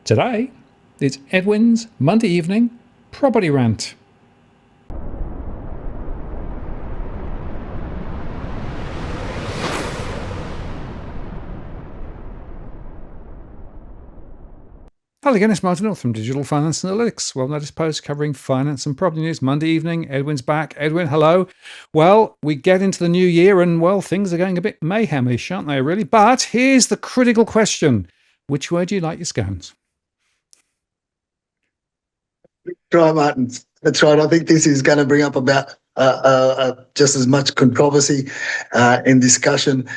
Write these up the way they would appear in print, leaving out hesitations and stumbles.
Today, it's Edwin's Monday evening property rant. Hello again, it's Martin North from Digital Finance Analytics. Well noticed post covering finance and property news. Monday evening, Edwin's back. Edwin, hello. Well, we get into the new year and, well, things are going a bit mayhemish, aren't they, really? But here's the critical question. Which way do you like your scones? Right, Martin. That's right. I think this is going to bring up about just as much controversy in discussion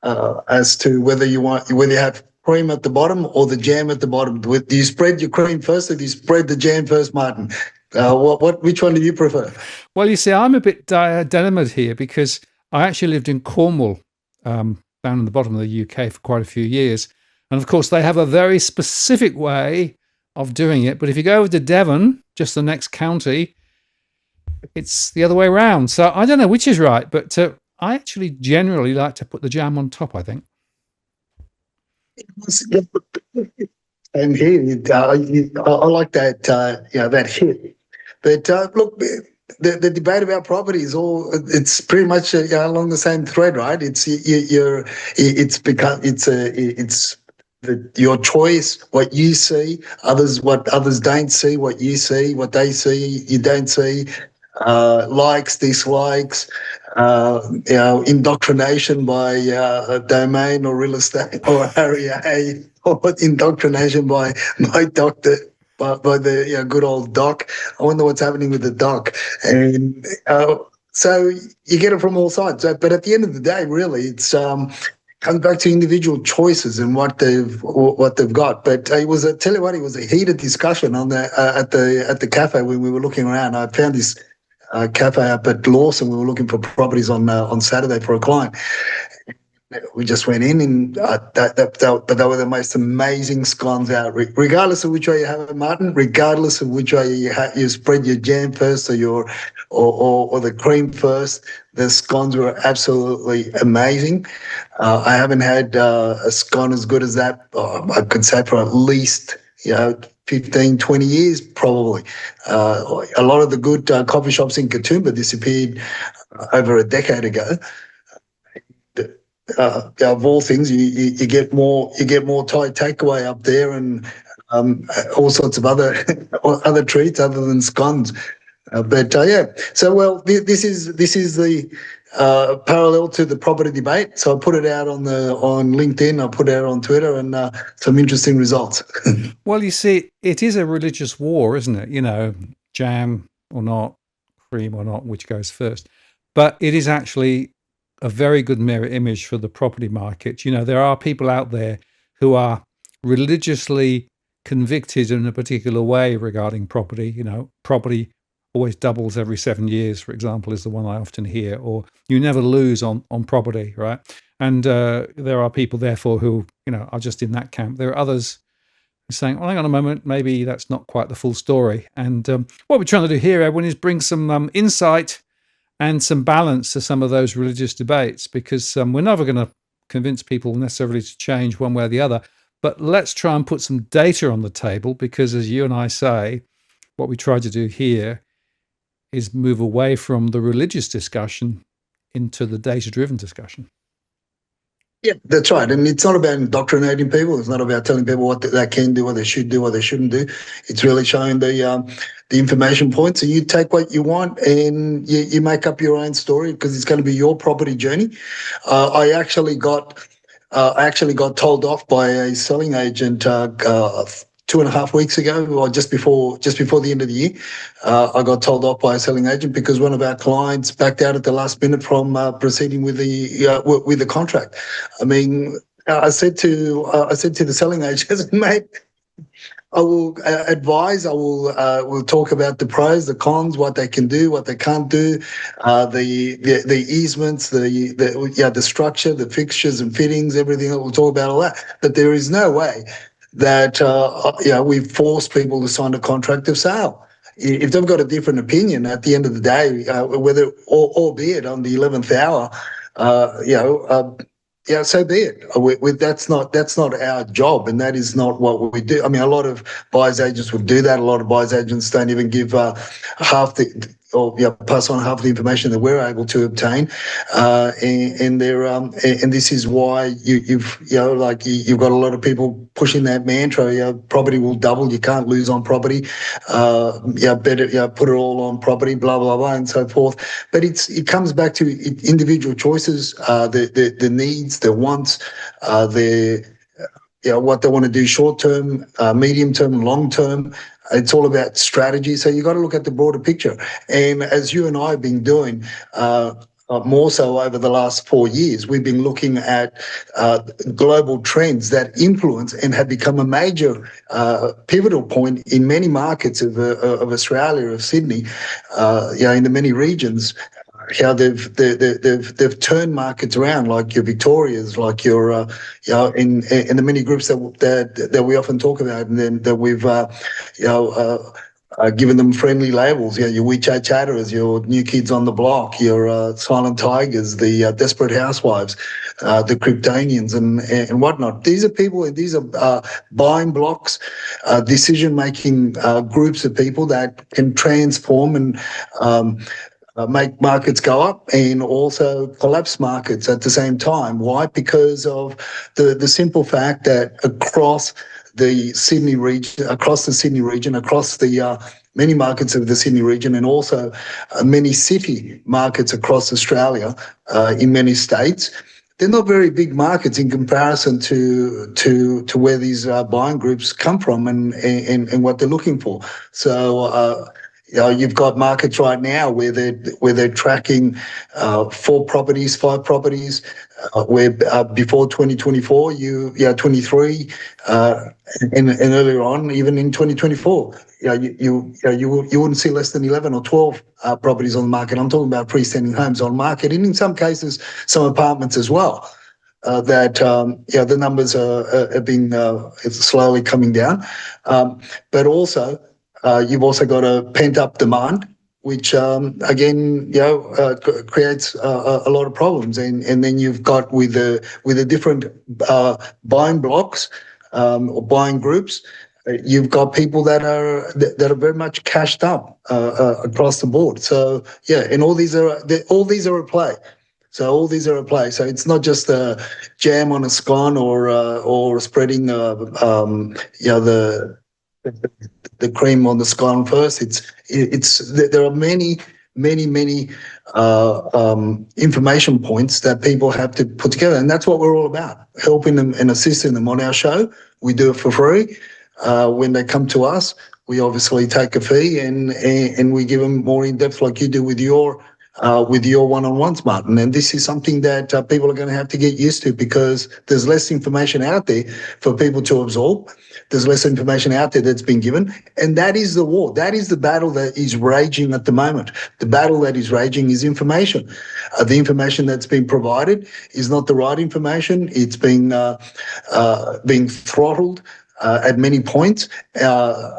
as to whether you have cream at the bottom or the jam at the bottom. Do you spread your cream first or do you spread the jam first, Martin? Which one do you prefer? Well, you see, I'm a bit dilemmaed here because I actually lived in Cornwall, down in the bottom of the UK for quite a few years. And of course, they have a very specific way of doing it. But if you go over to Devon, just the next county, it's the other way around. So I don't know which is right, but I actually generally like to put the jam on top, I think. And here, I like that, that hit. But look, the debate about property is it's pretty much along the same thread, right? It's your choice, what you see, what others don't see, what you see, what they see, you don't see, likes, dislikes, indoctrination by domain or real estate or REA, or indoctrination by doctor. By the good old doc. I wonder what's happening with the doc. And so you get it from all sides. But at the end of the day, really, it's comes back to individual choices and what they've got. But it was tell you what, it was a heated discussion on at the cafe when we were looking around. I found this cafe up at Lawson. We were looking for properties on Saturday for a client. We just went in, and but they were the most amazing scones out. Regardless of which way you have it, Martin. Regardless of which way you spread your jam first or the cream first, the scones were absolutely amazing. I haven't had a scone as good as that. I could say for at least 15, 20 years probably. A lot of the good coffee shops in Katoomba disappeared over a decade ago. Of all things, you get more Thai takeaway up there, and all sorts of other treats other than scones. So this is the parallel to the property debate. So I put it out on LinkedIn, I put it out on Twitter, and some interesting results. Well, you see, it is a religious war, isn't it? Jam or not, cream or not, which goes first. But it is actually a very good mirror image for the property market. There are people out there who are religiously convicted in a particular way regarding property. Property always doubles every 7 years, for example, is the one I often hear, or you never lose on property, right? And there are people, therefore, who, are just in that camp. There are others saying, well, hang on a moment, maybe that's not quite the full story. And what we're trying to do here, Edwin, is bring some insight and some balance to some of those religious debates, because we're never going to convince people necessarily to change one way or the other. But let's try and put some data on the table, because as you and I say, what we try to do here is move away from the religious discussion into the data-driven discussion. Yeah, that's right. And it's not about indoctrinating people. It's not about telling people what they can do, what they should do, what they shouldn't do. It's really showing the information points. So you take what you want and you make up your own story, because it's going to be your property journey. I actually got told off by a selling agent 2.5 weeks ago, or just before the end of the year. I got told off by a selling agent because one of our clients backed out at the last minute from proceeding with the contract. I mean, I said to the selling agent, mate, I will advise. We'll talk about the pros, the cons, what they can do, what they can't do, the easements, the structure, the fixtures and fittings, everything. We'll talk about all that. But there is no way that we force people to sign a contract of sale. If they've got a different opinion at the end of the day, albeit on the 11th hour, yeah, so be it. That's not our job, and that is not what we do. I mean, a lot of buyers agents would do that. A lot of buyers agents don't even give half the or pass on half the information that we're able to obtain, and this is why you've got a lot of people pushing that mantra. Property will double. You can't lose on property. Better put it all on property. Blah blah blah and so forth. But it comes back to individual choices, the needs, the wants, what they want to do short term, medium term, long term. It's all about strategy. So you've got to look at the broader picture. And as you and I have been doing, more so over the last 4 years, we've been looking at global trends that influence and have become a major pivotal point in many markets of Australia, of Sydney, in the many regions. How they've turned markets around, like your Victorias, like your in the many groups that we often talk about, and then that we've given them friendly labels. Your WeChat chatterers, your New Kids on the Block, your Silent Tigers, the Desperate Housewives, the Kryptonians, and whatnot. These are people. These are buying blocks, decision-making groups of people that can transform and make markets go up and also collapse markets at the same time. Why? Because of the simple fact that across the Sydney region, across the many markets of the Sydney region, and also many city markets across Australia, in many states, they're not very big markets in comparison to where these buying groups come from and what they're looking for. So. You've got markets right now where they're tracking 4 properties, 5 properties, where before 2024, 23, and earlier on, even in 2024, you wouldn't see less than 11 or 12 properties on the market. I'm talking about freestanding homes on market, and in some cases, some apartments as well. The numbers have been slowly coming down, but also. You've also got a pent-up demand, which again, creates a lot of problems. And then you've got with the different buying blocks or buying groups, you've got people that are very much cashed up across the board. So and all these are at play. So all these are at play. So it's not just a jam on a scone or spreading the cream on the scone first. There are many information points that people have to put together, and that's what we're all about: helping them and assisting them. On our show, we do it for free. When they come to us, we obviously take a fee and we give them more in depth, like you do with your one-on-ones, Martin. And this is something that people are going to have to get used to, because there's less information out there for people to absorb. There's less information out there that's been given. And that is the war. That is the battle that is raging at the moment. The battle that is raging is information. The information that's been provided is not the right information. It's being throttled. At many points,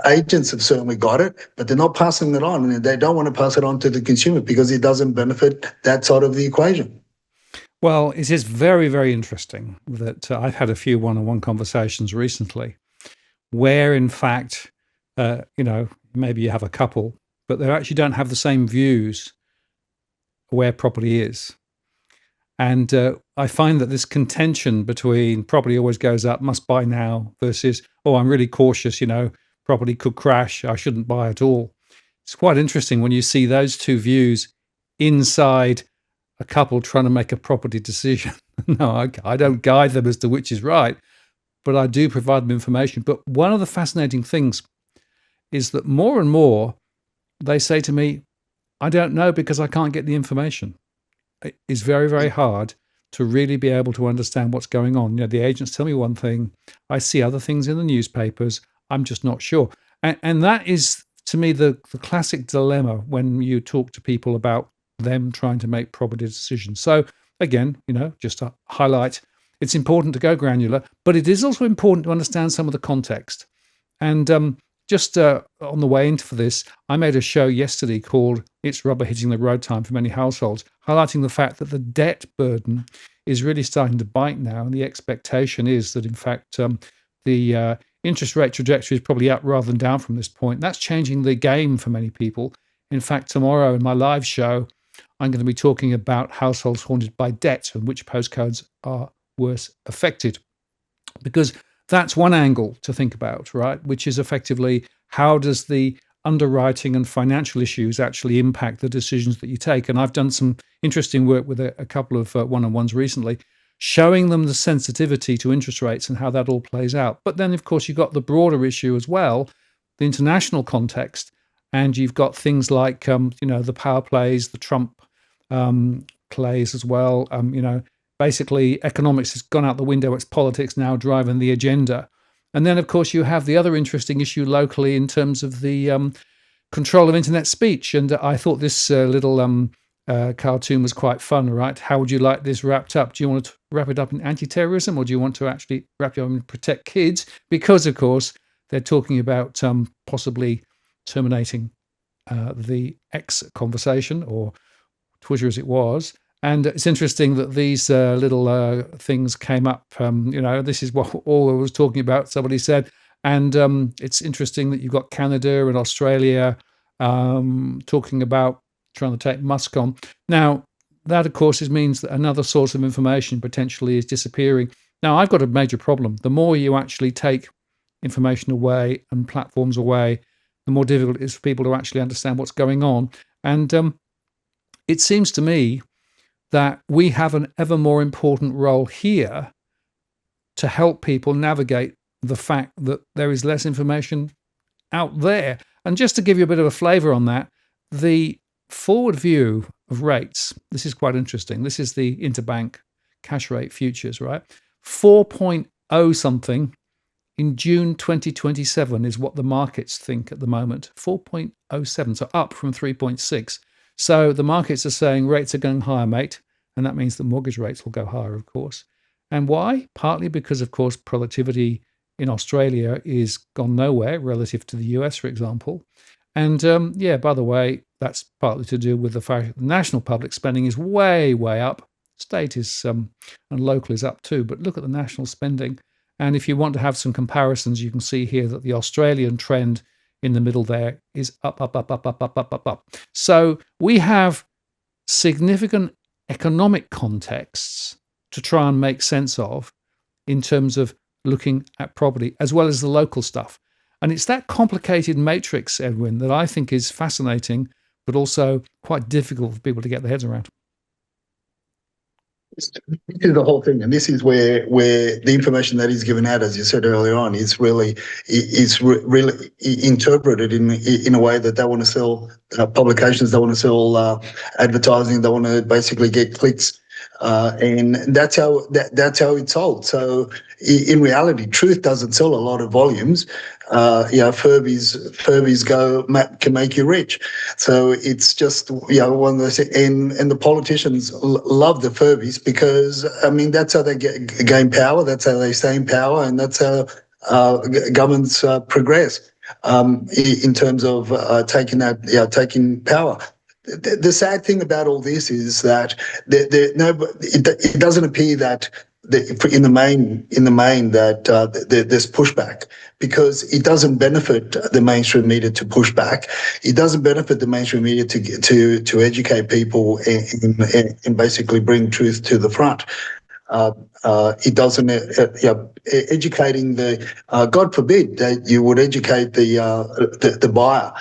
agents have certainly got it, but they're not passing it on, and they don't want to pass it on to the consumer because it doesn't benefit that side of the equation. Well, it is very, very interesting that I've had a few one-on-one conversations recently where, in fact, maybe you have a couple, but they actually don't have the same views where property is. And I find that this contention between property always goes up, must buy now, versus, oh, I'm really cautious, property could crash, I shouldn't buy at all. It's quite interesting when you see those two views inside a couple trying to make a property decision. No, I don't guide them as to which is right, but I do provide them information. But one of the fascinating things is that more and more they say to me, I don't know because I can't get the information. It's very, very hard to really be able to understand what's going on. The agents tell me one thing, I see other things in the newspapers, I'm just not sure. And that is, to me, the classic dilemma when you talk to people about them trying to make property decisions. So again, just to highlight, it's important to go granular, but it is also important to understand some of the context. And just on the way into this, I made a show yesterday called It's Rubber Hitting the Road Time for Many Households, highlighting the fact that the debt burden is really starting to bite now. And the expectation is that, in fact, the interest rate trajectory is probably up rather than down from this point. That's changing the game for many people. In fact, tomorrow in my live show, I'm going to be talking about households haunted by debt and which postcodes are worse affected. Because that's one angle to think about, right? Which is effectively, how does the underwriting and financial issues actually impact the decisions that you take? And I've done some interesting work with a couple of one-on-ones recently, showing them the sensitivity to interest rates and how that all plays out. But then, of course, you've got the broader issue as well, the international context, and you've got things like, the power plays, the Trump plays as well. Basically, economics has gone out the window. It's politics now driving the agenda. And then, of course, you have the other interesting issue locally in terms of the control of internet speech. And I thought this little cartoon was quite fun, right? How would you like this wrapped up? Do you want to wrap it up in anti-terrorism, or do you want to actually wrap it up in protect kids? Because, of course, they're talking about possibly terminating the X conversation, or Twitter as it was. And it's interesting that these little things came up. This is what all I was talking about, somebody said. And it's interesting that you've got Canada and Australia talking about trying to take Musk on. Now, that, of course, means that another source of information potentially is disappearing. Now, I've got a major problem. The more you actually take information away and platforms away, the more difficult it is for people to actually understand what's going on. And it seems to me that we have an ever more important role here to help people navigate the fact that there is less information out there. And just to give you a bit of a flavor on that, the forward view of rates, this is quite interesting. This is the interbank cash rate futures, right? 4.0 something in June 2027 is what the markets think at the moment. 4.07, so up from 3.6. So the markets are saying rates are going higher, mate. And that means that mortgage rates will go higher, of course. And why? Partly because, of course, productivity in Australia is gone nowhere relative to the US, for example. And by the way, that's partly to do with the fact that the national public spending is way, way up. State is and local is up too. But look at the national spending. And if you want to have some comparisons, you can see here that the Australian trend in the middle there is up, up, up, up, up, up, up, up, up. So we have significant economic contexts to try and make sense of in terms of looking at property, as well as the local stuff. And it's that complicated matrix, Edwin, that I think is fascinating, but also quite difficult for people to get their heads around. This is the whole thing, and this is where the information that is given out, as you said earlier on, is really interpreted in a way that they want to sell publications, they want to sell advertising, they want to basically get clicks, and that's how it's sold. So in reality, truth doesn't sell a lot of volumes. Furbies can make you rich. So it's just one of those, and the politicians love the Furbies because that's how they gain power. That's how they stay in power, and that's how governments progress in terms of taking power. The sad thing about all this is that it doesn't appear that in the main that there's pushback, because it doesn't benefit the mainstream media to push back. It doesn't benefit the mainstream media to educate people and basically bring truth to the front. It doesn't educating God forbid that you would educate the buyer.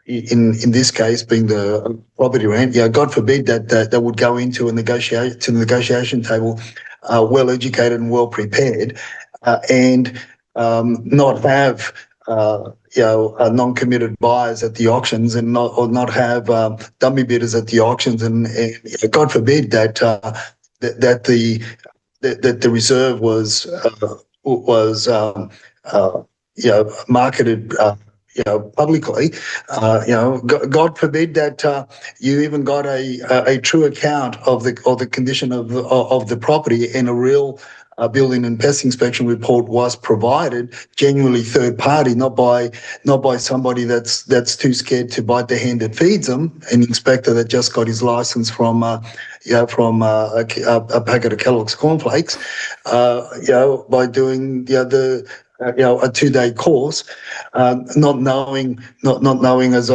In this case, being the property rent, God forbid that would go into the negotiation table well educated and well prepared, and not have non-committed buyers at the auctions, and not have dummy bidders at the auctions, and God forbid that the reserve was marketed publicly. God forbid that you even got a true account of the condition of the property, and a real building and pest inspection report was provided genuinely third party, not by somebody that's too scared to bite the hand that feeds them, an inspector that just got his license from a packet of Kellogg's cornflakes, by doing a 2-day course, not knowing, as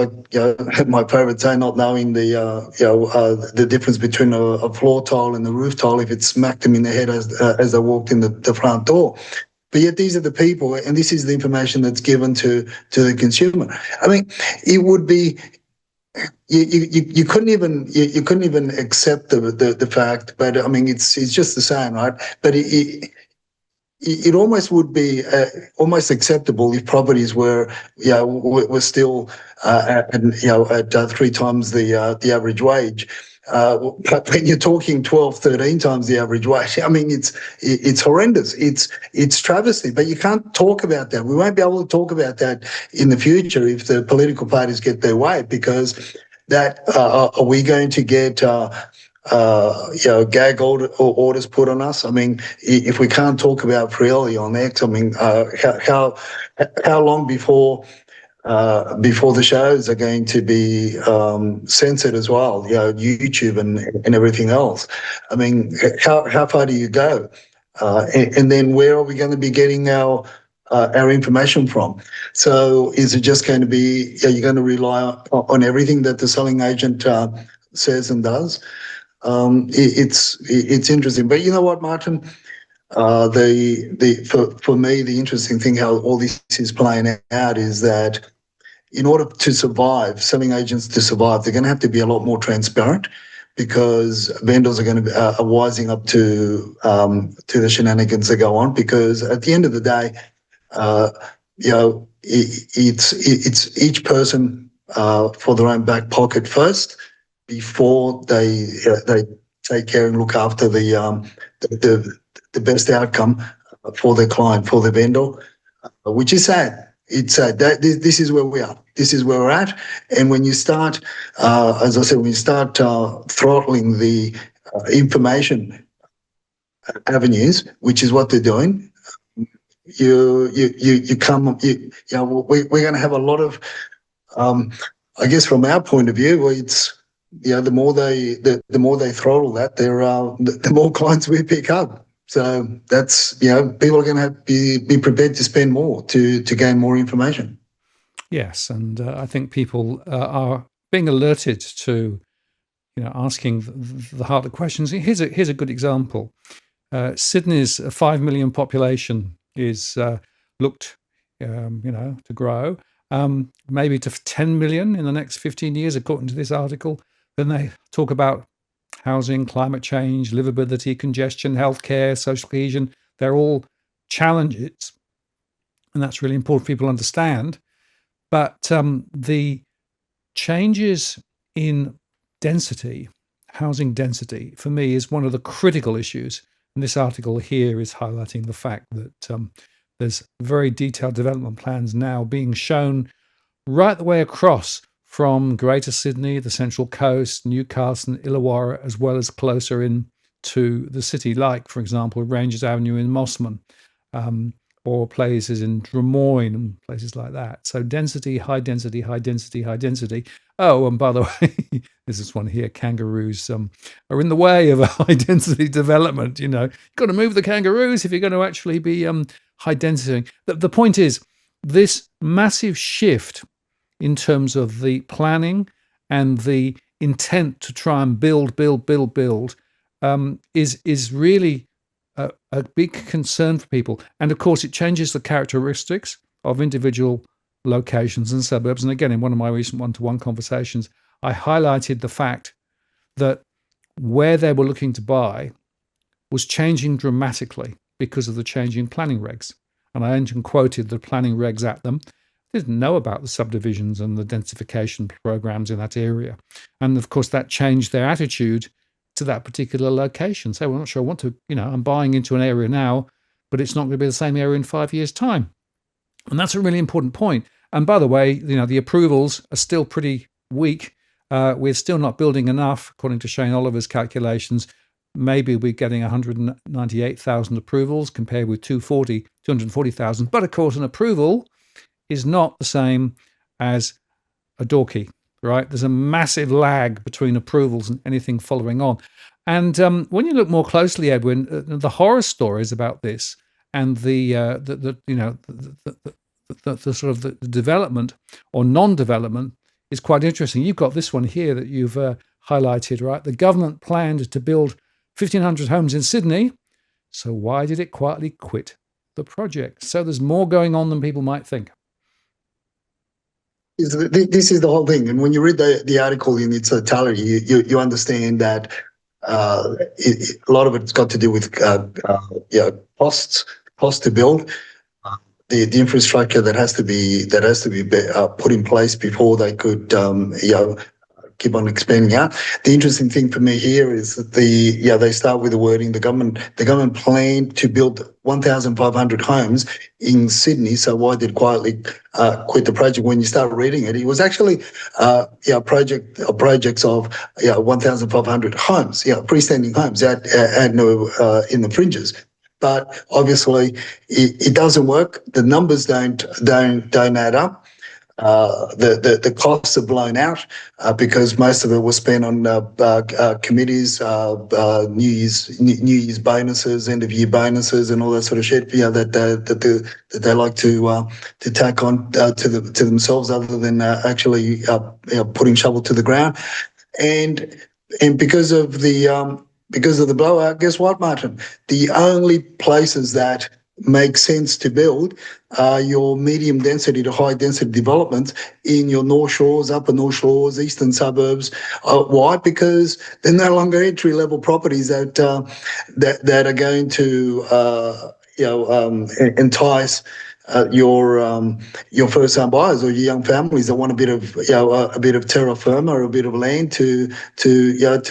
my favourite say, not knowing the difference between a floor tile and the roof tile if it smacked them in the head as they walked in the front door. But yet these are the people, and this is the information that's given to the consumer. I mean, it would be. You couldn't even accept the fact, but I mean it's just the same, right? But it almost would be almost acceptable if properties were still at 3 times the average wage. But when you're talking 12, 13 times the average wage, I mean, it's horrendous. It's travesty, but you can't talk about that. We won't be able to talk about that in the future if the political parties get their way, because that are we going to get gag orders put on us? I mean, if we can't talk about Friuli on X, I mean, how long before the shows are going to be censored as well? YouTube and everything else. I mean, how far do you go? And then where are we going to be getting our information from? So is it just going to be, are you going to rely on everything that the selling agent says and does? It's interesting, but you know what, Martin? For me, the interesting thing how all this is playing out is that in order to survive, selling agents to survive, they're going to have to be a lot more transparent, because vendors are going to be wising up to the shenanigans that go on. Because at the end of the day, it's each person for their own back pocket first, before they take care and look after the best outcome for their client, for the vendor, which is sad. It's sad. This is where we are. This is where we're at. And when you start, as I said, when you start throttling the information avenues, which is what they're doing, we're going to have a lot of, I guess, from our point of view, it's the more they throttle that, the more clients we pick up. So that's people are going to have to be prepared to spend more to gain more information. Yes, and I think people are being alerted to asking the harder questions. Here's a good example. Sydney's 5 million population is looked to grow maybe to 10 million in the next 15 years, according to this article. Then they talk about housing, climate change, livability, congestion, healthcare, social cohesion. They're all challenges, and that's really important for people to understand. But the changes in density, housing density, for me, is one of the critical issues. And this article here is highlighting the fact that there's very detailed development plans now being shown right the way across from Greater Sydney, the Central Coast, Newcastle, and Illawarra, as well as closer in to the city, like, for example, Rangers Avenue in Mosman, or places in Drummoyne and places like that. So density, high density, high density, high density. Oh, and by the way, there's this one here, kangaroos are in the way of a high density development. You've got to move the kangaroos if you're going to actually be high density. The point is, this massive shift in terms of the planning and the intent to try and build is really a big concern for people. And of course, it changes the characteristics of individual locations and suburbs. And again, in one of my recent one-to-one conversations, I highlighted the fact that where they were looking to buy was changing dramatically because of the changing planning regs. And I even quoted the planning regs at them. They didn't know about the subdivisions and the densification programs in that area. And of course, that changed their attitude to that particular location. So we're not sure I want to, I'm buying into an area now, but it's not going to be the same area in 5 years' time. And that's a really important point. And by the way, the approvals are still pretty weak. We're still not building enough, according to Shane Oliver's calculations. maybe we're getting 198,000 approvals compared with 240,000. But of course, an approval is not the same as a door key, right? There's a massive lag between approvals and anything following on. And when you look more closely, Edwin, the horror stories about this and the sort of the development or non-development is quite interesting. You've got this one here that you've highlighted, right? The government planned to build 1,500 homes in Sydney. So why did it quietly quit the project? So there's more going on than people might think. This is the whole thing. And when you read the article in its totality, you understand that a lot of it's got to do with costs to build, the infrastructure that has to be put in place before they could keep on expanding out. The interesting thing for me here is that they start with the wording. The government planned to build 1,500 homes in Sydney. So why did quietly quit the project? When you start reading it, it was actually projects of 1,500 homes, freestanding homes in the fringes. But obviously, it doesn't work. The numbers don't add up. The costs are blown out because most of it was spent on committees, New Year's bonuses, end of year bonuses, and all that sort of shit. That they like to tack on to themselves, other than actually putting shovel to the ground, and because of the blowout, guess what, Martin? The only places that make sense to build are your medium density to high density developments in your North Shores, Upper North Shores, eastern suburbs. Why? Because they're no longer entry level properties that are going to entice your first time buyers or your young families that want a bit of terra firma or a bit of land to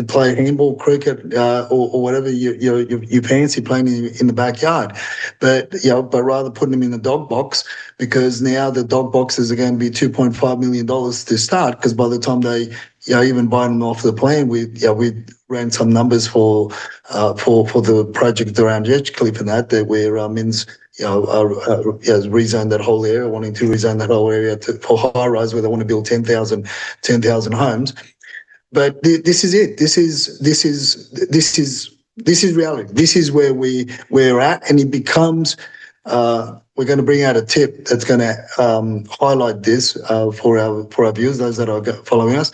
play handball, cricket, or whatever you fancy playing in the backyard, but rather putting them in the dog box, because now the dog boxes are going to be $2.5 million to start, because by the time they even buy them off the plan, we ran some numbers for the project around Edgecliff and that where Men's rezone that whole area, wanting to rezone that whole area for high rise, where they want to build 10,000 homes. But this is it. This is reality. This is where we're at, and it becomes. We're going to bring out a tip that's going to highlight this for our viewers, those that are following us.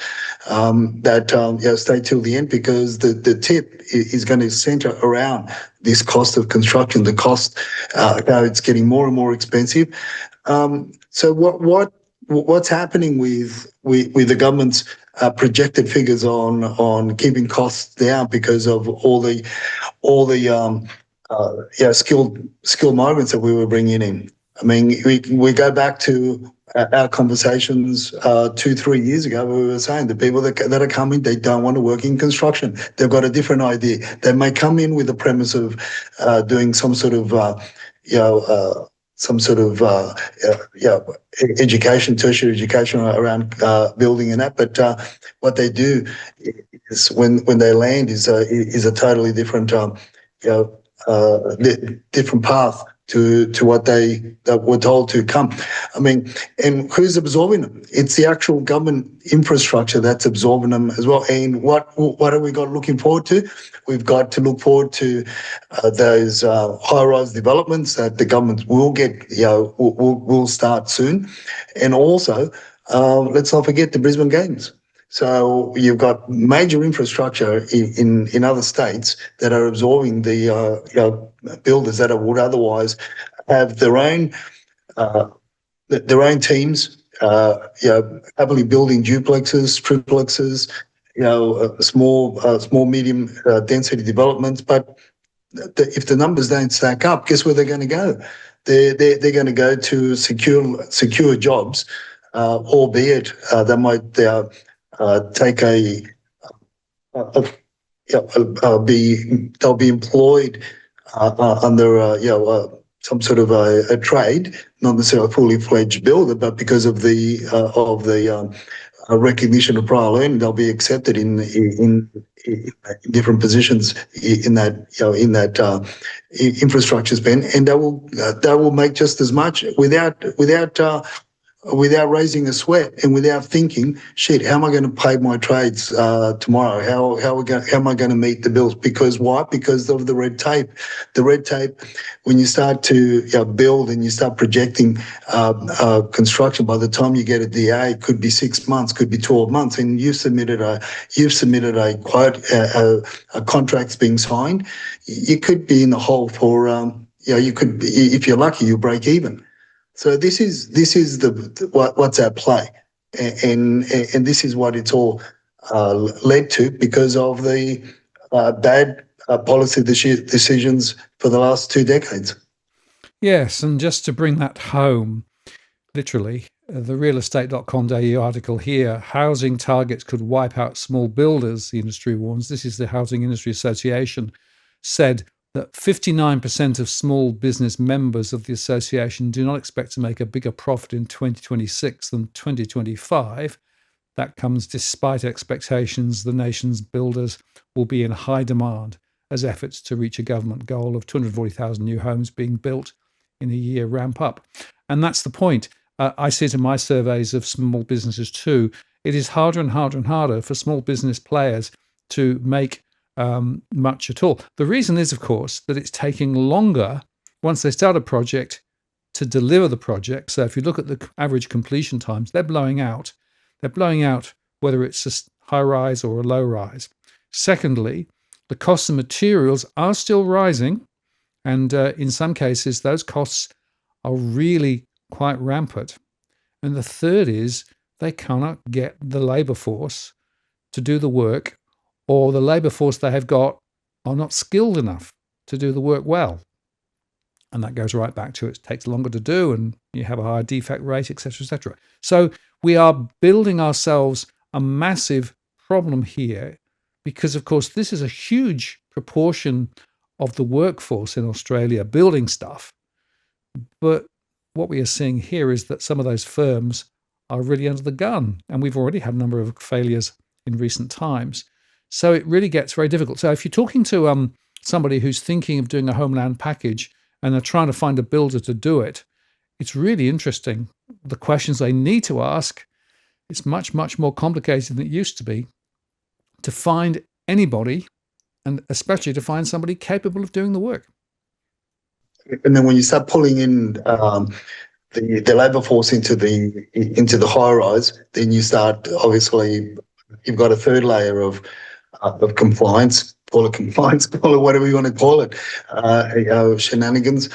Stay till the end, because the tip is going to centre around this cost of construction, the cost, how it's getting more and more expensive. So what's happening with the government's projected figures on keeping costs down because of all the skilled migrants that we were bringing in. I mean, we go back to our conversations 2-3 years ago, where we were saying the people that are coming, they don't want to work in construction. They've got a different idea. They may come in with the premise of doing some sort of education, tertiary education around building and that. But what they do is when they land is a totally different different path to what they were told to come. I mean, and who's absorbing them? It's the actual government infrastructure that's absorbing them as well. And what have we got looking forward to? We've got to look forward to those high-rise developments that the government will get, will start soon. And also, let's not forget the Brisbane Games. So you've got major infrastructure in other states that are absorbing the builders that would otherwise have their own teams, happily building duplexes, triplexes, small medium density developments. But if the numbers don't stack up, guess where they're going to go? They're going to go to secure jobs, albeit they might. They'll be employed under some sort of a trade, not necessarily a fully fledged builder, but because of the recognition of prior learning, they'll be accepted in different positions in that infrastructure spend, and they will make just as much without raising a sweat and without thinking, shit, how am I going to pay my trades tomorrow? How am I going to meet the bills? Because why? Because of the red tape. The red tape, when you start to build and you start projecting construction, by the time you get a DA, it could be 6 months, could be 12 months, and you've submitted a quote, a contract's being signed. You could be in the hole for you could, if you're lucky, you'll break even. So this is what's at play, and this is what it's all led to because of the bad policy decisions for the last 2 decades. Yes, and just to bring that home, literally, the realestate.com.au article here, housing targets could wipe out small builders, the industry warns. This is the Housing Industry Association, said that 59% of small business members of the association do not expect to make a bigger profit in 2026 than 2025. That comes despite expectations the nation's builders will be in high demand as efforts to reach a government goal of 240,000 new homes being built in a year ramp up. And that's the point. I see it in my surveys of small businesses too. It is harder and harder and harder for small business players to make much at all. The reason is, of course, that it's taking longer once they start a project to deliver the project. So if you look at the average completion times, they're blowing out. They're blowing out whether it's a high rise or a low rise. Secondly, the costs of materials are still rising. And in some cases, those costs are really quite rampant. And the third is they cannot get the labour force to do the work, or the labour force they have got are not skilled enough to do the work well. And that goes right back to it takes longer to do and you have a higher defect rate, etc., etc. So we are building ourselves a massive problem here because, of course, this is a huge proportion of the workforce in Australia building stuff. But what we are seeing here is that some of those firms are really under the gun. And we've already had a number of failures in recent times. So it really gets very difficult. So if you're talking to somebody who's thinking of doing a homeland package and they're trying to find a builder to do it, it's really interesting. The questions they need to ask, it's much, much more complicated than it used to be to find anybody, and especially to find somebody capable of doing the work. And then when you start pulling in the labour force into the high rise, then you start, obviously, you've got a third layer of compliance, call it whatever you want to call it, shenanigans,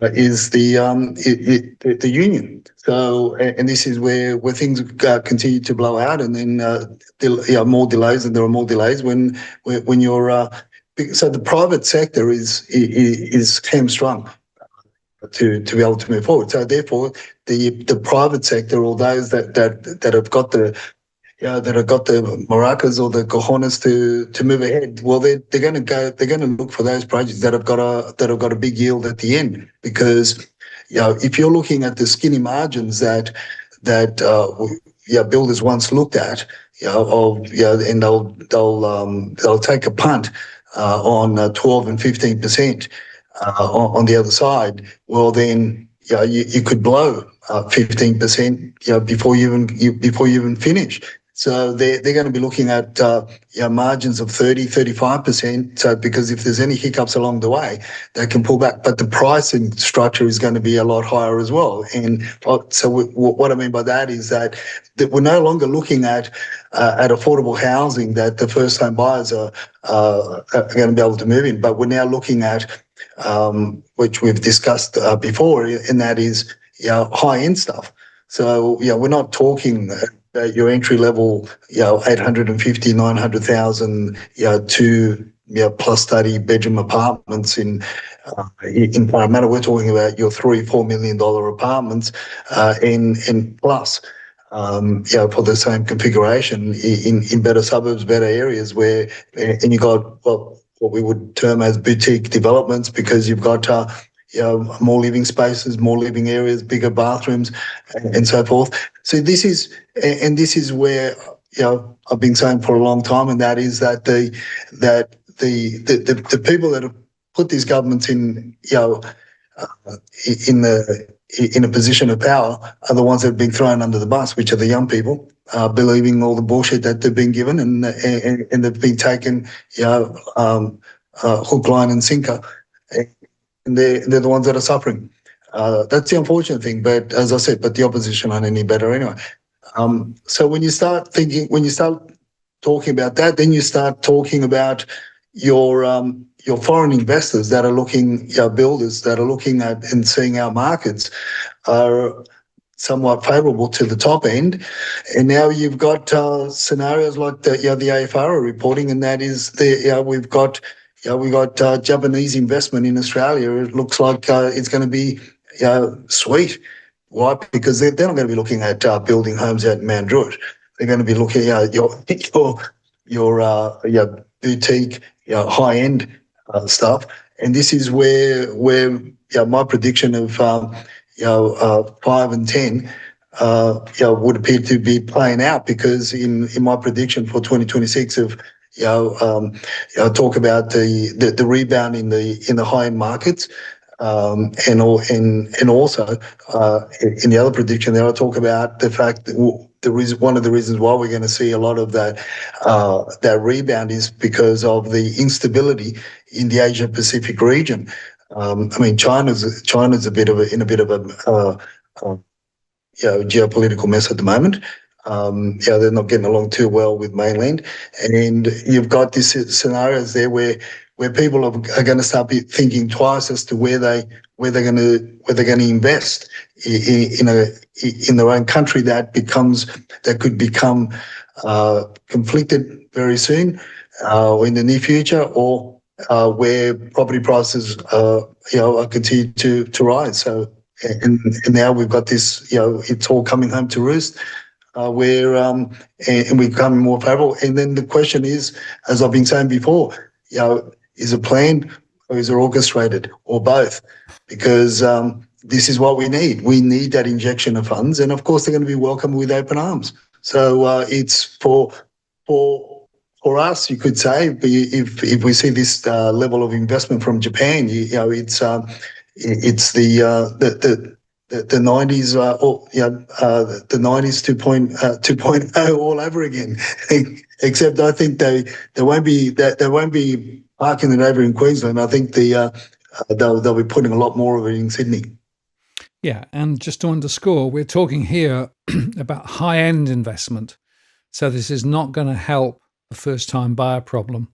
is the union. So, and this is where things continue to blow out, and then more delays, and there are more delays when you're. So the private sector is hamstrung to be able to move forward. So therefore, the private sector, or those that have got the maracas or the cojones to move ahead, well, they're going to look for those projects that have got a big yield at the end, because if you're looking at the skinny margins that builders once looked at, and they'll take a punt on 12 and 15% on the other side. Well, then you could blow 15% before you even finish. So they're going to be looking at margins of 30, 35%. So because if there's any hiccups along the way, they can pull back. But the pricing structure is going to be a lot higher as well. And so what I mean by that is that we're no longer looking at affordable housing that the first home buyers are going to be able to move in. But we're now looking at, which we've discussed before, and that is high-end stuff. So we're not talking your entry level, 850, 900,000, two plus study bedroom apartments in Parramatta. We're talking about your $3-4 million apartments and plus. For the same configuration in better suburbs, better areas and you got what we would term as boutique developments, because you've got more living spaces, more living areas, bigger bathrooms, and so forth. So this is where I've been saying for a long time, and that is that the people that have put these governments in in a position of power are the ones that have been thrown under the bus, which are the young people, believing all the bullshit that they've been given, and they've been taken, hook, line, and sinker, and they're the ones that are suffering. That's the unfortunate thing. But as I said, the opposition aren't any better anyway. So when you start talking about that, then you start talking about your foreign investors that are looking, builders that are looking at and seeing our markets are somewhat favourable to the top end, and now you've got scenarios like the AFR are reporting, and that is we've got Japanese investment in Australia. It looks like it's going to be sweet. Why? Because they're not going to be looking at building homes out in Mount Druitt. They're going to be looking at your boutique, high end stuff. And this is where my prediction of 5 and 10 would appear to be playing out, because in my prediction for 2026 of talk about the rebound in the high end markets. And also in the other prediction there, I talk about the fact that one of the reasons why we're going to see a lot of that rebound is because of the instability in the Asia Pacific region. I mean, China's in a bit of a geopolitical mess at the moment. They're not getting along too well with mainland, and you've got these scenarios there where people are going to start thinking twice as to where they're going to invest in their own country that could become conflicted very soon, or in the near future, or where property prices are continue to rise. So and now we've got this, it's all coming home to roost. Where and we're becoming more favourable. And then the question is, as I've been saying before, is it planned or is it orchestrated, or both? Because this is what we need. We need that injection of funds, and of course they're going to be welcomed with open arms. So it's for us, you could say, if we see this level of investment from Japan, it's the 90s, the 90s 2.0 all over again. Except I think they won't be parking it over in Queensland. I think they'll be putting a lot more of it in Sydney. Yeah, and just to underscore, we're talking here about high-end investment. So this is not going to help a first-time buyer problem.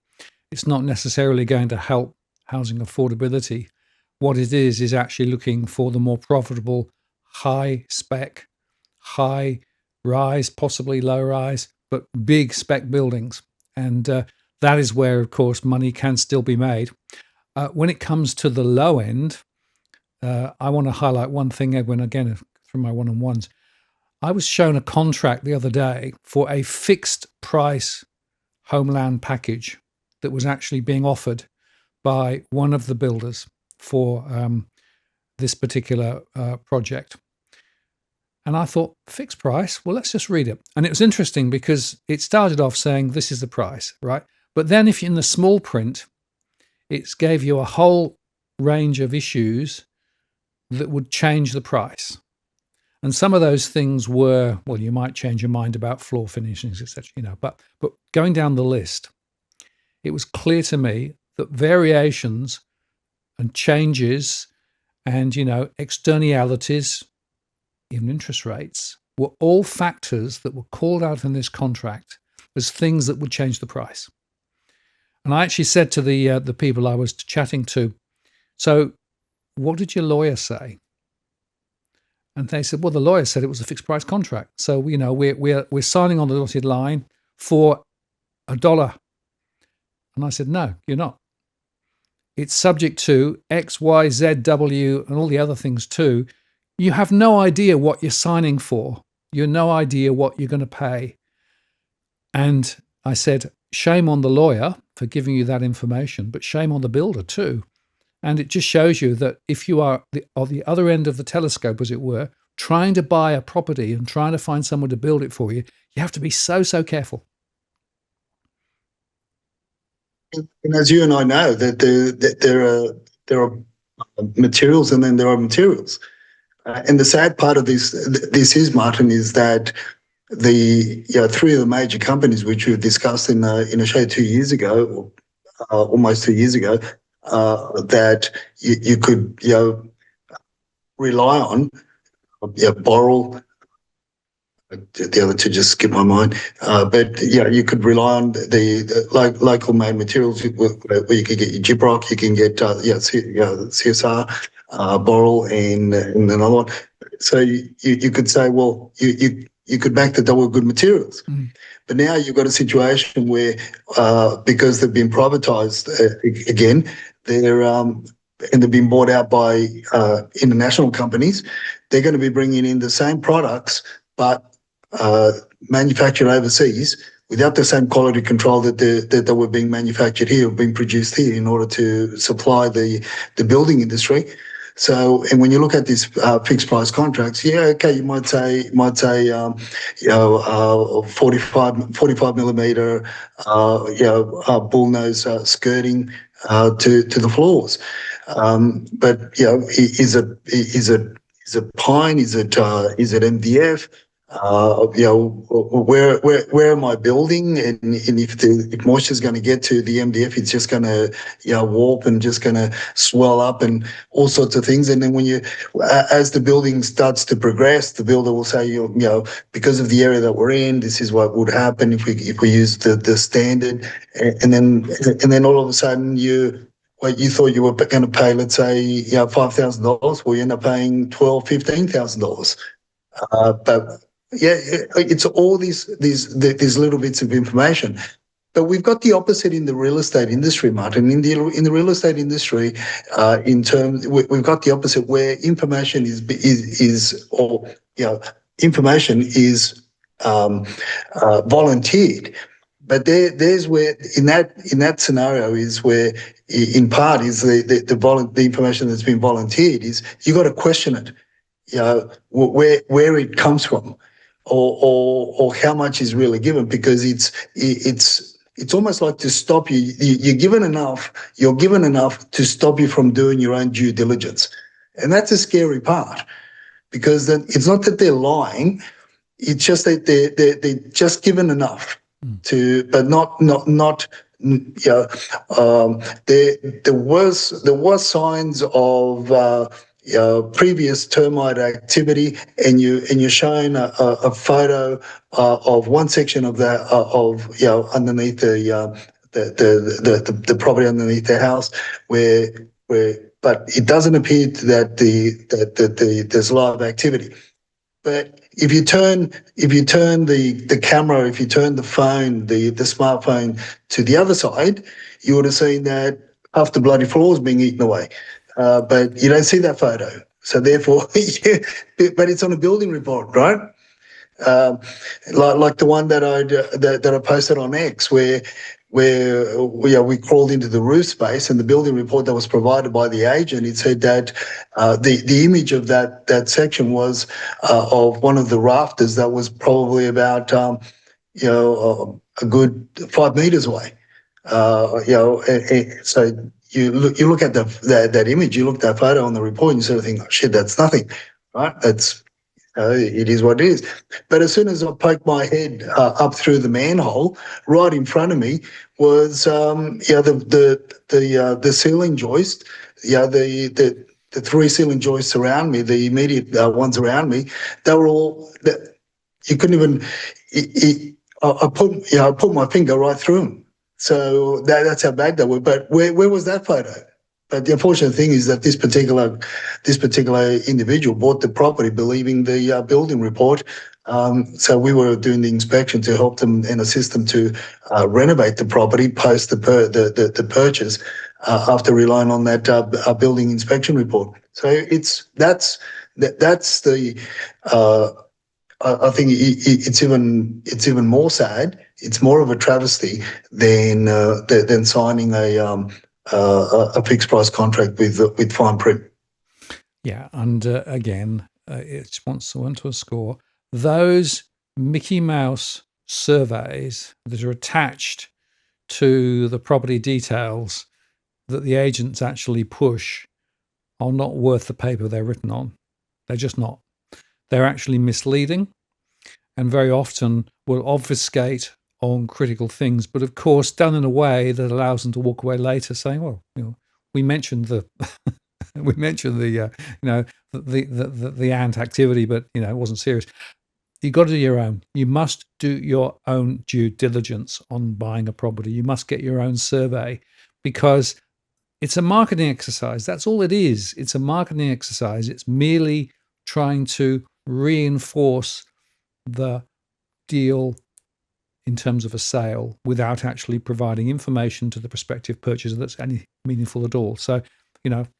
It's not necessarily going to help housing affordability. What it is actually looking for the more profitable, high spec, high rise, possibly low rise, but big spec buildings. And that is where, of course, money can still be made. When it comes to the low end, I want to highlight one thing, Edwin, again, from my one-on-ones. I was shown a contract the other day for a fixed price homeland package that was actually being offered by one of the builders for this particular project. And I thought, fixed price? Well, let's just read it. And it was interesting because it started off saying, this is the price, right? But then if you're in the small print, it gave you a whole range of issues that would change the price. And some of those things were, well, you might change your mind about floor finishings, etc. But going down the list, it was clear to me that variations and changes and, externalities, even interest rates, were all factors that were called out in this contract as things that would change the price. And I actually said to the people I was chatting to, so what did your lawyer say? And they said, well, the lawyer said it was a fixed price contract. So, we're signing on the dotted line for $1. And I said, no, you're not. It's subject to X, Y, Z, W, and all the other things too. You have no idea what you're signing for. You have no idea what you're going to pay. And I said, shame on the lawyer for giving you that information, but shame on the builder too. And it just shows you that if you are on the other end of the telescope, as it were, trying to buy a property and trying to find someone to build it for you, you have to be so, so careful. And as you and I know, there are materials, and then there are materials. And the sad part of this is, Martin, is that three of the major companies which we've discussed in a show 2 years ago, almost 2 years ago, that you could rely on, Boral. The other two just skip my mind, but yeah, you could rely on the local made materials where you can get your Gyprock, you can get CSR, Boral, and another one. So you could say, well, you could back that they were good materials. But now you've got a situation where, because they've been privatised again, and they've been bought out by international companies, they're going to be bringing in the same products, but manufactured overseas without the same quality control that they were being manufactured here, or being produced here, in order to supply the building industry. So, and when you look at these fixed price contracts, yeah, okay, you might say 45 millimeter, bullnose skirting to the floors. But is it pine? Is it MDF? Where am I building? And if moisture is going to get to the MDF, it's just going to warp and just going to swell up and all sorts of things. And then as the building starts to progress, the builder will say, because of the area that we're in, this is what would happen if we use the standard. And then all of a sudden what you thought you were going to pay, let's say, $5,000, well, you end up paying $12,000, $15,000. But yeah, it's all these little bits of information. But we've got the opposite in the real estate industry, Martin. In the real estate industry, we've got the opposite, where information information is volunteered. But there's where in that scenario is where, in part, is the information that's been volunteered is you got to question it, where it comes from, or how much is really given, because it's almost like to stop you. You're given enough to stop you from doing your own due diligence, and that's a scary part, because then it's not that they're lying. It's just that they're just given enough to, but not. There was signs of previous termite activity, and you're showing a photo of one section of that underneath the property underneath the house, but it doesn't appear that there's a lot of activity. But if you turn the camera, if you turn the phone, the smartphone to the other side, you would have seen that half the bloody floor is being eaten away. But you don't see that photo. So therefore, but it's on a building report, right? Like the one that I posted on X, where we crawled into the roof space, and the building report that was provided by the agent, it said that the image of that section was of one of the rafters that was probably about a good 5 meters away. So you look at that image, you look at that photo on the report, and you sort of think, oh, shit, that's nothing, right? That's it is what it is. But as soon as I poked my head up through the manhole, right in front of me was the ceiling joist, the three ceiling joists around me, the immediate ones around me. They were all you couldn't even. I put my finger right through them. So that's how bad they were. But where was that photo? But the unfortunate thing is that this particular individual bought the property believing the building report. So we were doing the inspection to help them and assist them to renovate the property post the purchase, after relying on that building inspection report. So that's the. I think it's even more sad. It's more of a travesty than signing a a fixed price contract with fine print. Yeah, and again, it wants to a score. Those Mickey Mouse surveys that are attached to the property details that the agents actually push are not worth the paper they're written on. They're just not. They're actually misleading and very often will obfuscate on critical things, but of course done in a way that allows them to walk away later saying, well, we mentioned the we mentioned the the ant activity, but it wasn't serious. You've got to do your own. You must do your own due diligence on buying a property. You must get your own survey because it's a marketing exercise. That's all it is. It's a marketing exercise. It's merely trying to reinforce the deal in terms of a sale without actually providing information to the prospective purchaser that's any meaningful at all. So,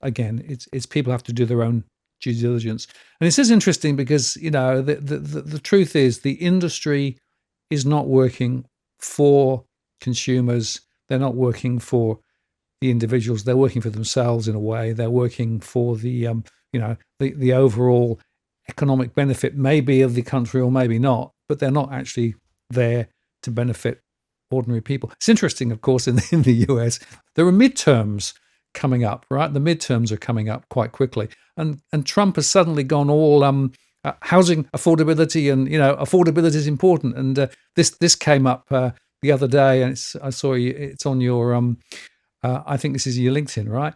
again, it's people have to do their own due diligence. And this is interesting because, the truth is the industry is not working for consumers. They're not working for the individuals. They're working for themselves in a way. They're working for the overall economic benefit, maybe of the country or maybe not, but they're not actually there to benefit ordinary people. It's interesting, of course, in the US, there are midterms coming up, right? The midterms are coming up quite quickly. And Trump has suddenly gone all housing affordability and, affordability is important. And this came up the other day, and I saw it's on your, I think this is your LinkedIn, right?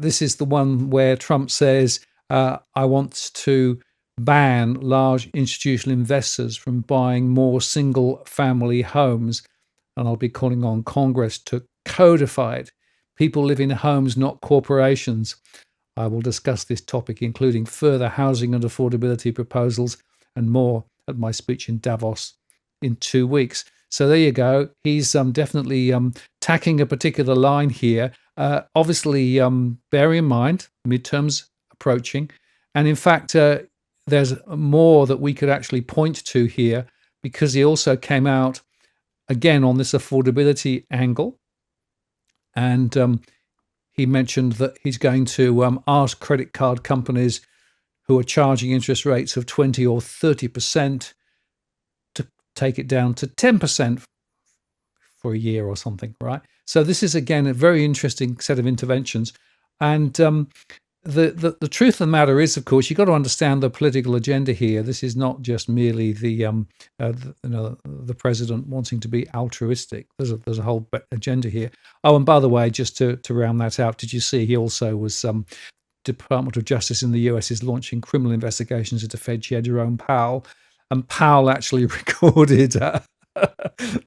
This is the one where Trump says, I want to ban large institutional investors from buying more single-family homes, and I'll be calling on Congress to codify it. People live in homes, not corporations. I will discuss this topic, including further housing and affordability proposals and more at my speech in Davos in 2 weeks. So there you go. He's definitely tacking a particular line here. Obviously, bear in mind, midterms approaching. And in fact, there's more that we could actually point to here because he also came out again on this affordability angle. And he mentioned that he's going to ask credit card companies who are charging interest rates of 20 or 30% to take it down to 10% for a year or something, right? So this is, again, a very interesting set of interventions. And the truth of the matter is, of course, you've got to understand the political agenda here. This is not just merely the president wanting to be altruistic. There's a whole agenda here. Oh, and by the way, just to round that out, did you see he also was Department of Justice in the US is launching criminal investigations into Fed Chair Jerome Powell, and Powell actually recorded a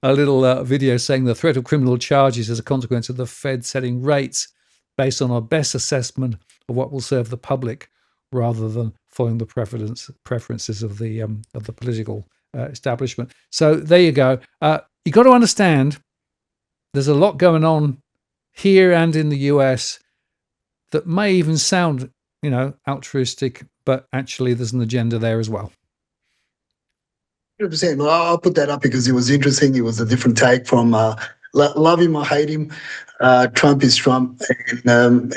little video saying the threat of criminal charges as a consequence of the Fed setting rates based on our best assessment of what will serve the public, rather than following the preferences of the political establishment. So there you go. You got to understand, there's a lot going on here and in the US that may even sound, altruistic, but actually there's an agenda there as well. 100%. Well, I'll put that up because it was interesting. It was a different take from love him or hate him. Trump is Trump, and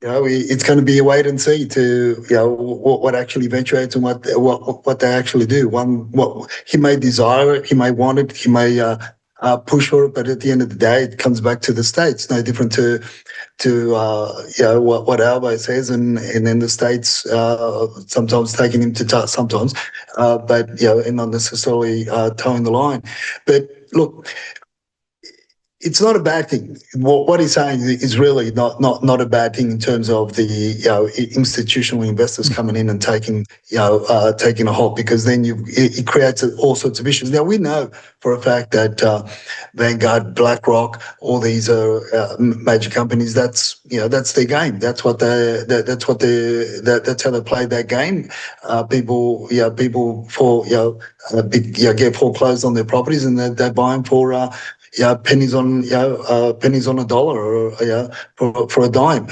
it's going to be a wait and see to what actually eventuates and what they actually do. What he may desire it, he may want it, he may push for it, but at the end of the day, it comes back to the states. No different to what Albo says, and then the states sometimes taking him to task, sometimes, but and not necessarily towing the line. But look, it's not a bad thing. What he's saying is really not a bad thing in terms of the institutional investors coming in and taking a hold, because then it creates all sorts of issues. Now we know for a fact that Vanguard, BlackRock, all these major companies, that's their game. That's how they play their game. People get foreclosed on their properties, and they're buying for pennies on a dollar, or for a dime.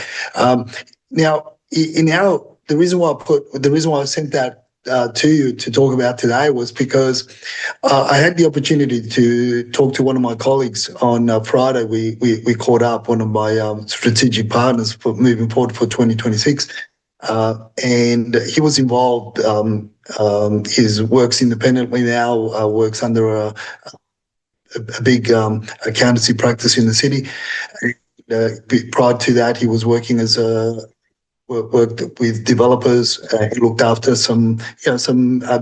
Now, the reason why I sent that to you to talk about today was because I had the opportunity to talk to one of my colleagues on Friday. We caught up, one of my strategic partners for moving forward for 2026. And he was involved. He works independently now, works under a big accountancy practice in the city. Prior to that, he was working as a worked with developers. He looked after some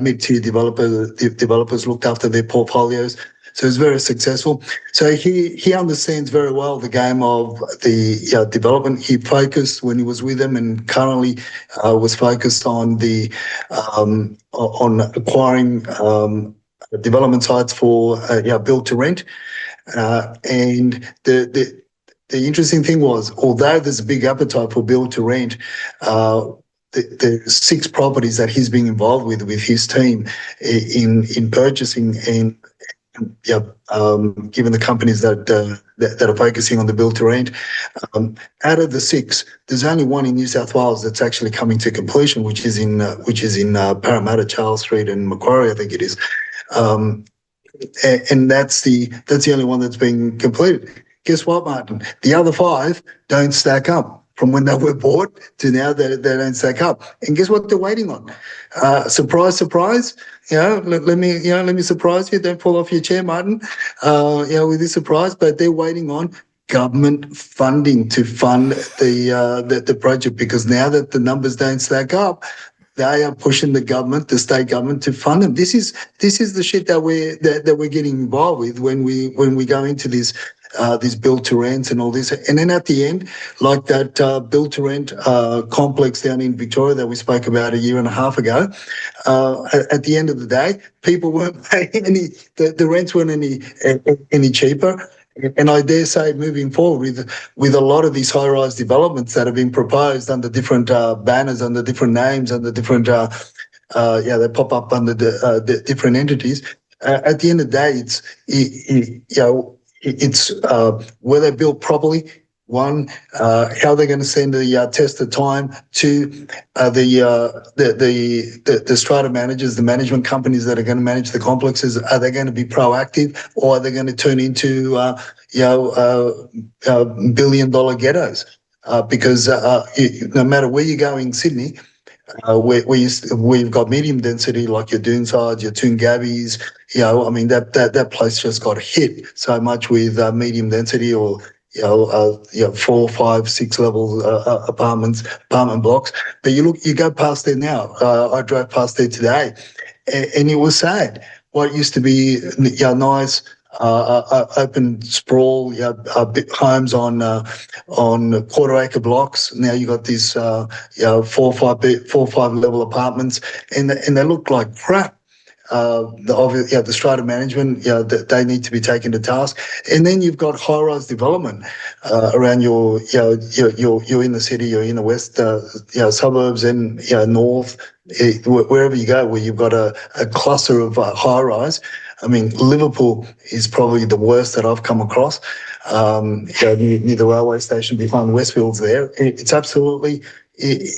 mid-tier developers, looked after their portfolios. So he's very successful. So he understands very well the game of the development. He focused when he was with them, and currently was focused on the on acquiring development sites for build to rent. And the interesting thing was, although there's a big appetite for build to rent, the 6 properties that he's been involved with his team in purchasing and given the companies that are focusing on the build to rent, out of the 6, there's only one in New South Wales that's actually coming to completion, which is in Parramatta, Charles Street, and Macquarie, I think it is. And that's the only one that's been completed. Guess what, Martin? The other 5 don't stack up from when they were bought to now that they don't stack up. And guess what they're waiting on? Surprise, surprise. Let me surprise you. Don't fall off your chair, Martin. With this surprise, but they're waiting on government funding to fund the project, because now that the numbers don't stack up, they are pushing the state government, to fund them. This is the shit that we're getting involved with when we go into this build to rent and all this. And then at the end, like that build to rent complex down in Victoria that we spoke about a year and a half ago, at the end of the day, people weren't paying the rents weren't any cheaper. And I dare say, moving forward with a lot of these high-rise developments that have been proposed under different banners, under different names, under different they pop up under the different entities. At the end of the day, it's were they built properly? One, how they're going to stand the test of time. 2, the strata managers, the management companies that are going to manage the complexes, are they going to be proactive, or are they going to turn into billion-dollar ghettos? Because no matter where you go in Sydney, we've got medium density like your Doonsides, your Toongabbys. That place just got hit so much with medium density, or 4, 5, 6 level apartment blocks. But you go past there now. I drove past there today, and it was sad. What used to be nice open sprawl homes on quarter-acre blocks. Now you got these 4 or 5 level apartments, and they look like crap. The strata management, they need to be taken to task. And then you've got high-rise development around you're in the city, you're in the west, suburbs, and north, wherever you go, where you've got a cluster of high-rise. I mean, Liverpool is probably the worst that I've come across. Near the railway station behind Westfields there, it's absolutely, they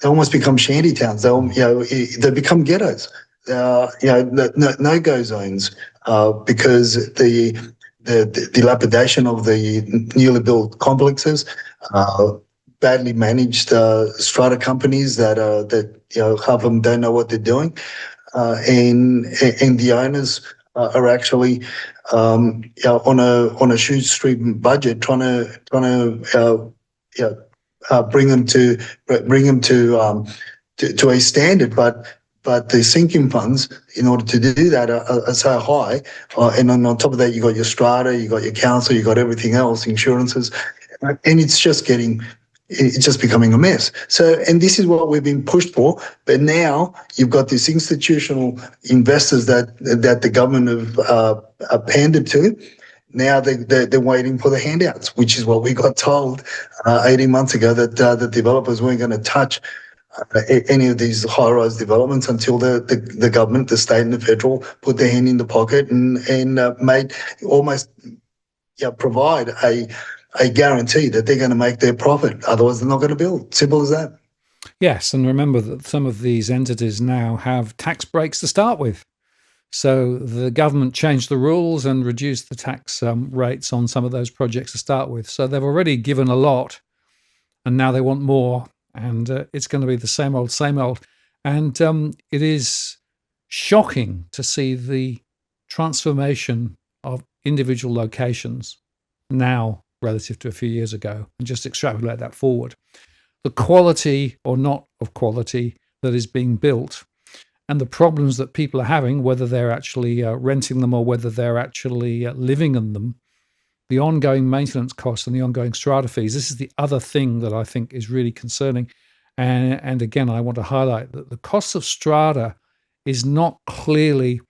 almost become shanty towns. They become ghettos. No-go zones, because the dilapidation of the newly built complexes, badly managed strata companies that half of them don't know what they're doing, and the owners are actually on a shoestring budget, trying to bring them to a standard, but the sinking funds in order to do that are so high, and on top of that you got your strata, you got your council, you got everything else, insurances, and it's just becoming a mess. So, and this is what we've been pushed for, but now you've got these institutional investors that the government have pandered to. Now they're waiting for the handouts, which is what we got told 18 months ago, that the developers weren't going to touch any of these high-rise developments until the government, the state and the federal, put their hand in the pocket and made almost provide a guarantee that they're going to make their profit. Otherwise, they're not going to build. Simple as that. Yes, and remember that some of these entities now have tax breaks to start with. So the government changed the rules and reduced the tax rates on some of those projects to start with. So they've already given a lot, and now they want more, and it's going to be the same old, same old. And it is shocking to see the transformation of individual locations now relative to a few years ago, and just extrapolate that forward. The quality or not of quality that is being built, and the problems that people are having, whether they're actually renting them or whether they're actually living in them, the ongoing maintenance costs and the ongoing strata fees. This is the other thing that I think is really concerning. And again, I want to highlight that the cost of strata is not clearly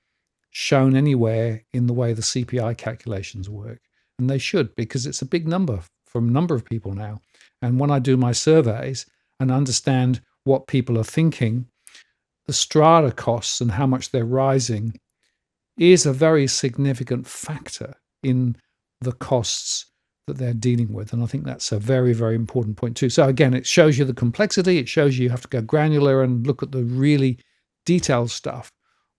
shown anywhere in the way the CPI calculations work. And they should, because it's a big number for a number of people now. And when I do my surveys and understand what people are thinking, the strata costs and how much they're rising is a very significant factor in the costs that they're dealing with. And I think that's a very, very important point too. So again, it shows you the complexity. It shows you have to go granular and look at the really detailed stuff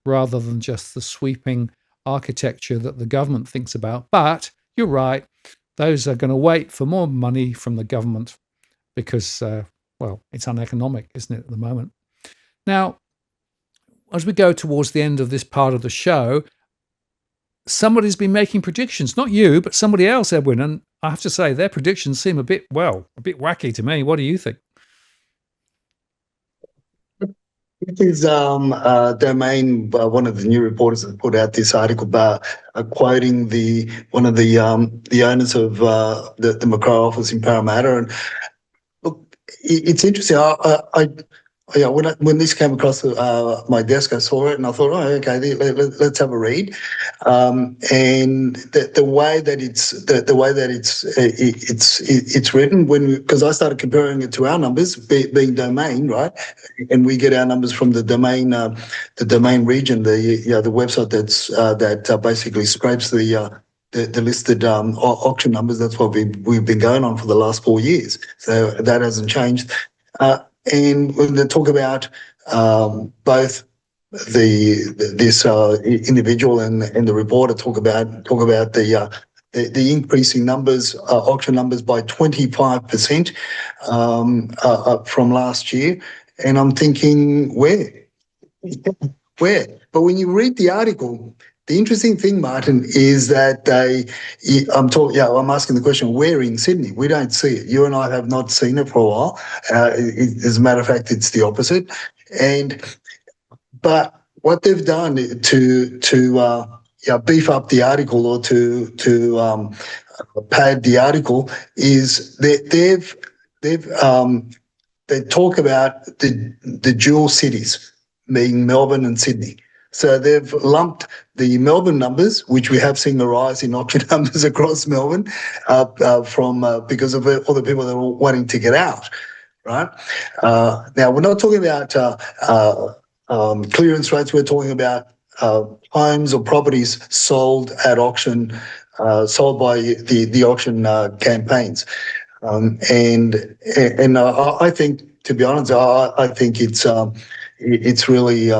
rather than just the sweeping architecture that the government thinks about. But you're right, those are going to wait for more money from the government because, well, it's uneconomic, isn't it, at the moment? Now, as we go towards the end of this part of the show, somebody's been making predictions, not you, but somebody else, Edwin. And I have to say, their predictions seem a bit wacky to me. What do you think? It is Domain. One of the new reporters that put out this article about quoting one of the owners of the Macrae office in Parramatta. And look, it's interesting. Yeah, when this came across my desk, I saw it and I thought, oh, okay, let's have a read. And the way that it's written, because I started comparing it to our numbers, being Domain, right? And we get our numbers from the Domain region, the website that basically scrapes the listed auction numbers. That's what we've been going on for the last 4 years. So that hasn't changed. And when they talk about both this individual and the reporter talk about the increasing numbers, auction numbers by 25% from last year, and I'm thinking where? But when you read the article, the interesting thing, Martin, is that I'm asking the question, where in Sydney? We don't see it. You and I have not seen it for a while. As a matter of fact, it's the opposite. But what they've done to beef up the article or to pad the article is they talk about the dual cities, being Melbourne and Sydney. So they've lumped the Melbourne numbers, which we have seen a rise in auction numbers across Melbourne because of all the people that are wanting to get out, right? Now, we're not talking about clearance rates. We're talking about homes or properties sold at auction, sold by the auction campaigns. And I think, to be honest, I think it's really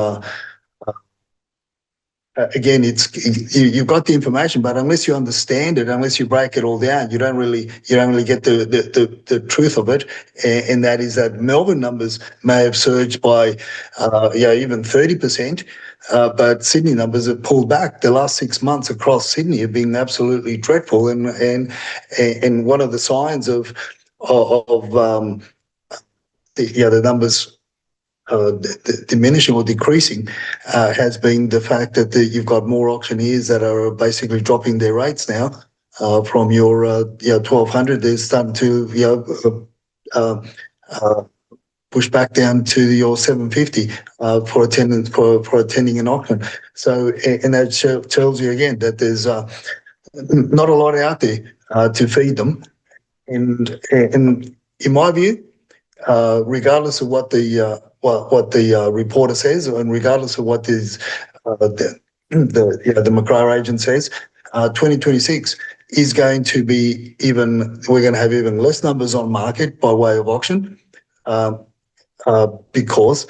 again, you've got the information, but unless you understand it, unless you break it all down, you don't really get the truth of it. And that is that Melbourne numbers may have surged by even 30%, but Sydney numbers have pulled back. The last 6 months across Sydney have been absolutely dreadful, and one of the signs of the numbers diminishing or decreasing has been the fact that you've got more auctioneers that are basically dropping their rates now from your 1,200. They're starting to push back down to your 750 for attending an auction. So, and that tells you again that there's not a lot out there to feed them. And in my view, regardless of what the reporter says, and regardless of what the Macrae agent says, 2026 is going to be we're going to have even less numbers on market by way of auction. because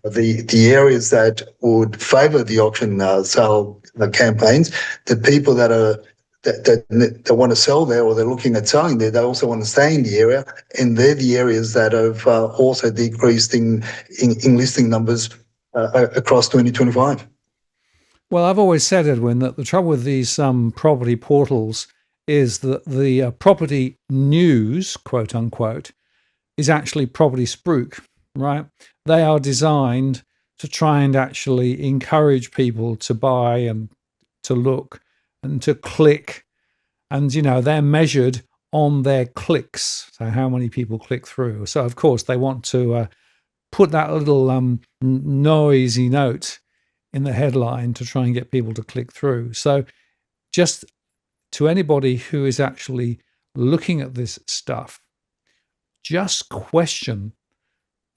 the areas that would favour the auction sale campaigns, the people that are that want to sell there or they're looking at selling there, they also want to stay in the area, and they're the areas that have also decreased in listing numbers across 2025. Well, I've always said, Edwin, that the trouble with these property portals is that the property news, quote unquote, is actually property spruik, right? They are designed to try and actually encourage people to buy and to look and to click. And, they're measured on their clicks. So, how many people click through. So, of course, they want to put that little noisy note in the headline to try and get people to click through. So, just to anybody who is actually looking at this stuff, just question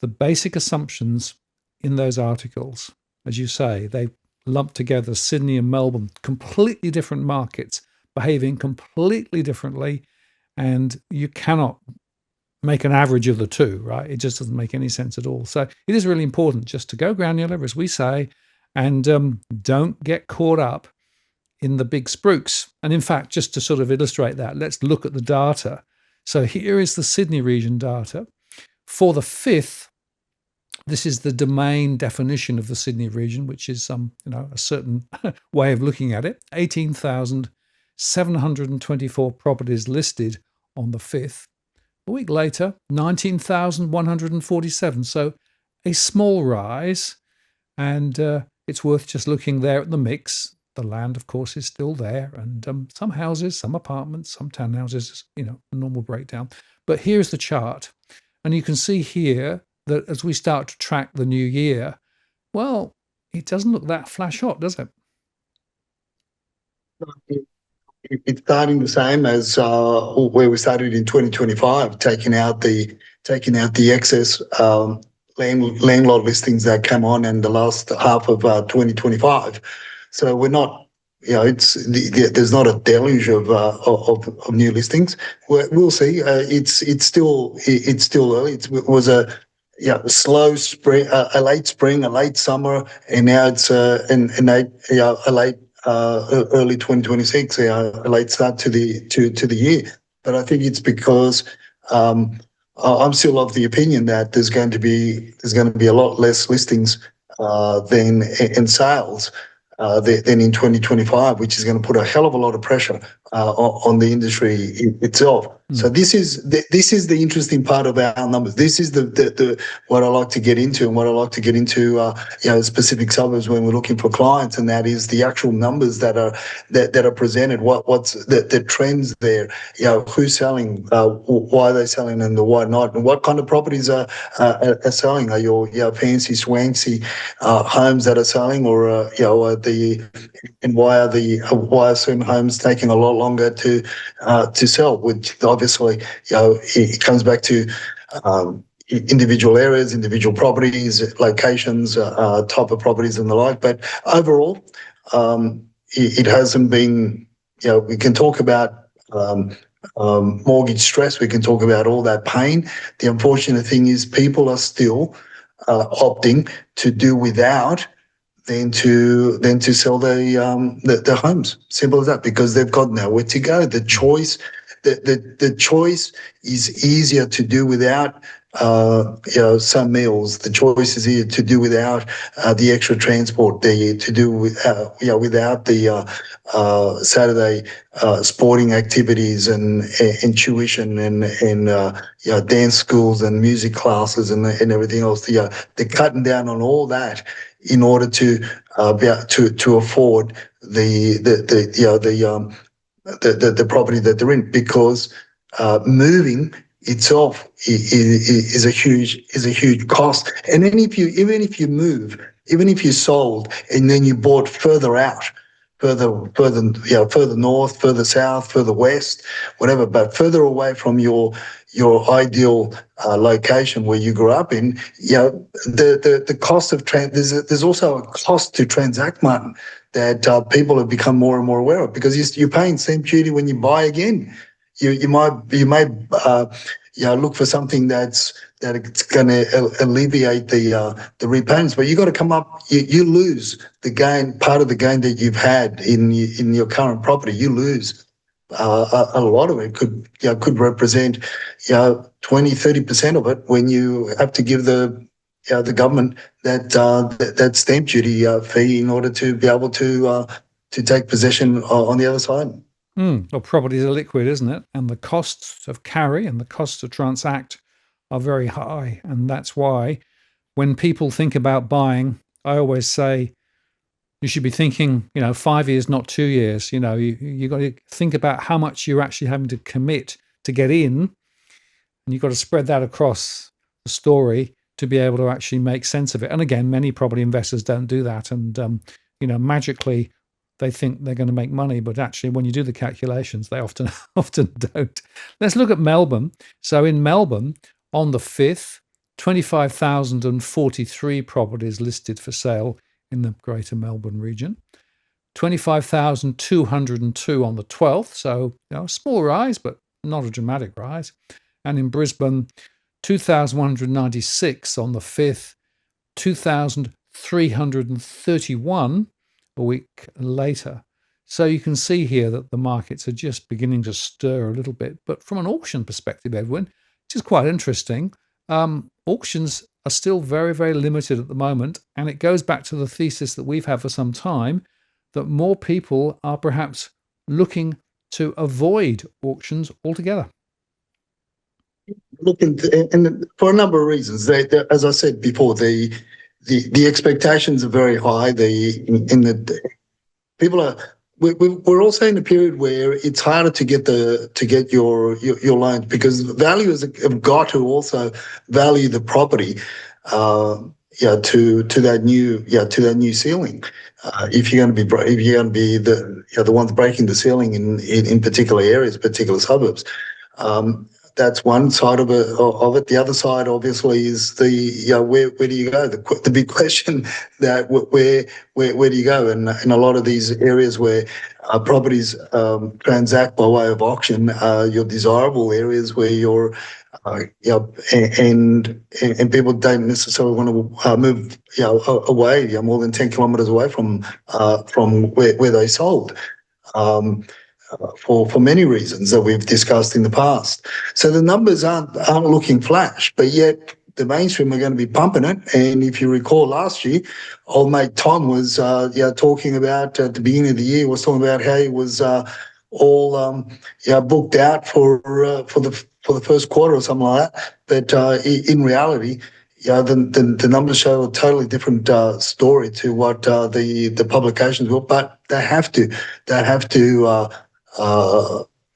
the basic assumptions in those articles. As you say, they lump together Sydney and Melbourne, completely different markets, behaving completely differently, and you cannot make an average of the two, right? It just doesn't make any sense at all. So it is really important just to go granular, as we say, and don't get caught up in the big spruiks. And in fact, just to sort of illustrate that, let's look at the data. So here is the Sydney region data. For the 5th, this is the domain definition of the Sydney region, which is a certain way of looking at it. 18,724 properties listed on the 5th. A week later, 19,147. So a small rise, and it's worth just looking there at the mix. The land, of course, is still there, and some houses, some apartments, some townhouses, a normal breakdown. But here's the chart, and you can see here that as we start to track the new year, well, it doesn't look that flash hot, does it? It's starting the same as where we started in 2025, taking out the excess landlord listings that came on in the last half of 2025. So we're not, there's not a deluge of new listings. We'll see. It's still early. It was a slow spring, a late spring, a late summer, and now it's a late early 2026, a late start to the year. But I think it's because I'm still of the opinion that there's going to be a lot less listings than in sales than in 2025, which is going to put a hell of a lot of pressure on the industry itself. So this is the interesting part of our numbers. This is the what I like to get into, and what I like to get into specific suburbs when we're looking for clients, and that is the actual numbers that are presented. What's the trends there? Who's selling? Why are they selling, and why not? And what kind of properties are selling? Are your fancy swanky homes that are selling, or and why are certain homes taking a lot longer to sell? Which obviously, it comes back to individual areas, individual properties, locations, type of properties, and the like. But overall, it hasn't been. We can talk about mortgage stress. We can talk about all that pain. The unfortunate thing is, people are still opting to do without than to sell the homes. Simple as that, because they've got nowhere to go. The choice is easier to do without some meals. The choice is easier to do without the extra transport. To do without the Saturday sporting activities and tuition and dance schools and music classes and everything else. They're cutting down on all that in order to be able to afford the property that they're in, because moving itself is a huge cost. And then even if you sold and then you bought further out, further north, further south, further west, whatever, but further away from your ideal location where you grew up in, the cost of there's also a cost to transact, Martin, that people have become more and more aware of, because you're paying stamp duty when you buy again. You may look for something that's that it's going to alleviate the repayments. But you got to come up. You lose the gain, part of the gain that you've had in your current property. You lose a lot of it. Could represent 20-30% of it when you have to give the government that stamp duty fee in order to be able to take possession on the other side. Well, properties are liquid, isn't it? And the costs of carry and the costs to transact are very high. And that's why when people think about buying, I always say you should be thinking, 5 years, not 2 years. You got to think about how much you're actually having to commit to get in. And you've got to spread that across the story to be able to actually make sense of it. And again, many property investors don't do that. And, magically, they think they're going to make money, but actually when you do the calculations, they often don't. Let's look at Melbourne. So in Melbourne, on the 5th, 25,043 properties listed for sale in the Greater Melbourne region. 25,202 on the 12th, so a small rise, but not a dramatic rise. And in Brisbane, 2,196 on the 5th, 2,331 a week later. So you can see here that the markets are just beginning to stir a little bit. But from an auction perspective, Edwin, which is quite interesting, auctions are still very, very limited at the moment. And it goes back to the thesis that we've had for some time, that more people are perhaps looking to avoid auctions altogether. Looking, and for a number of reasons. As I said before, the expectations are very high. We're also in a period where it's harder to get your loans because valuers have got to also value the property, to that new ceiling. If you're going to be the ones breaking the ceiling in particular areas, particular suburbs. That's one side of it. The other side, obviously, is where do you go? The big question that where do you go? And in a lot of these areas where properties transact by way of auction, your desirable areas where you're, and people don't necessarily want to move, away, more than 10 kilometres away from where they sold. For many reasons that we've discussed in the past. So the numbers aren't looking flash, but yet the mainstream are going to be pumping it. And if you recall last year, old mate Tom was talking about at the beginning of the year, was talking about how he was all booked out for the first quarter or something like that. But in reality, the numbers show a totally different story to what the publications will. But they have to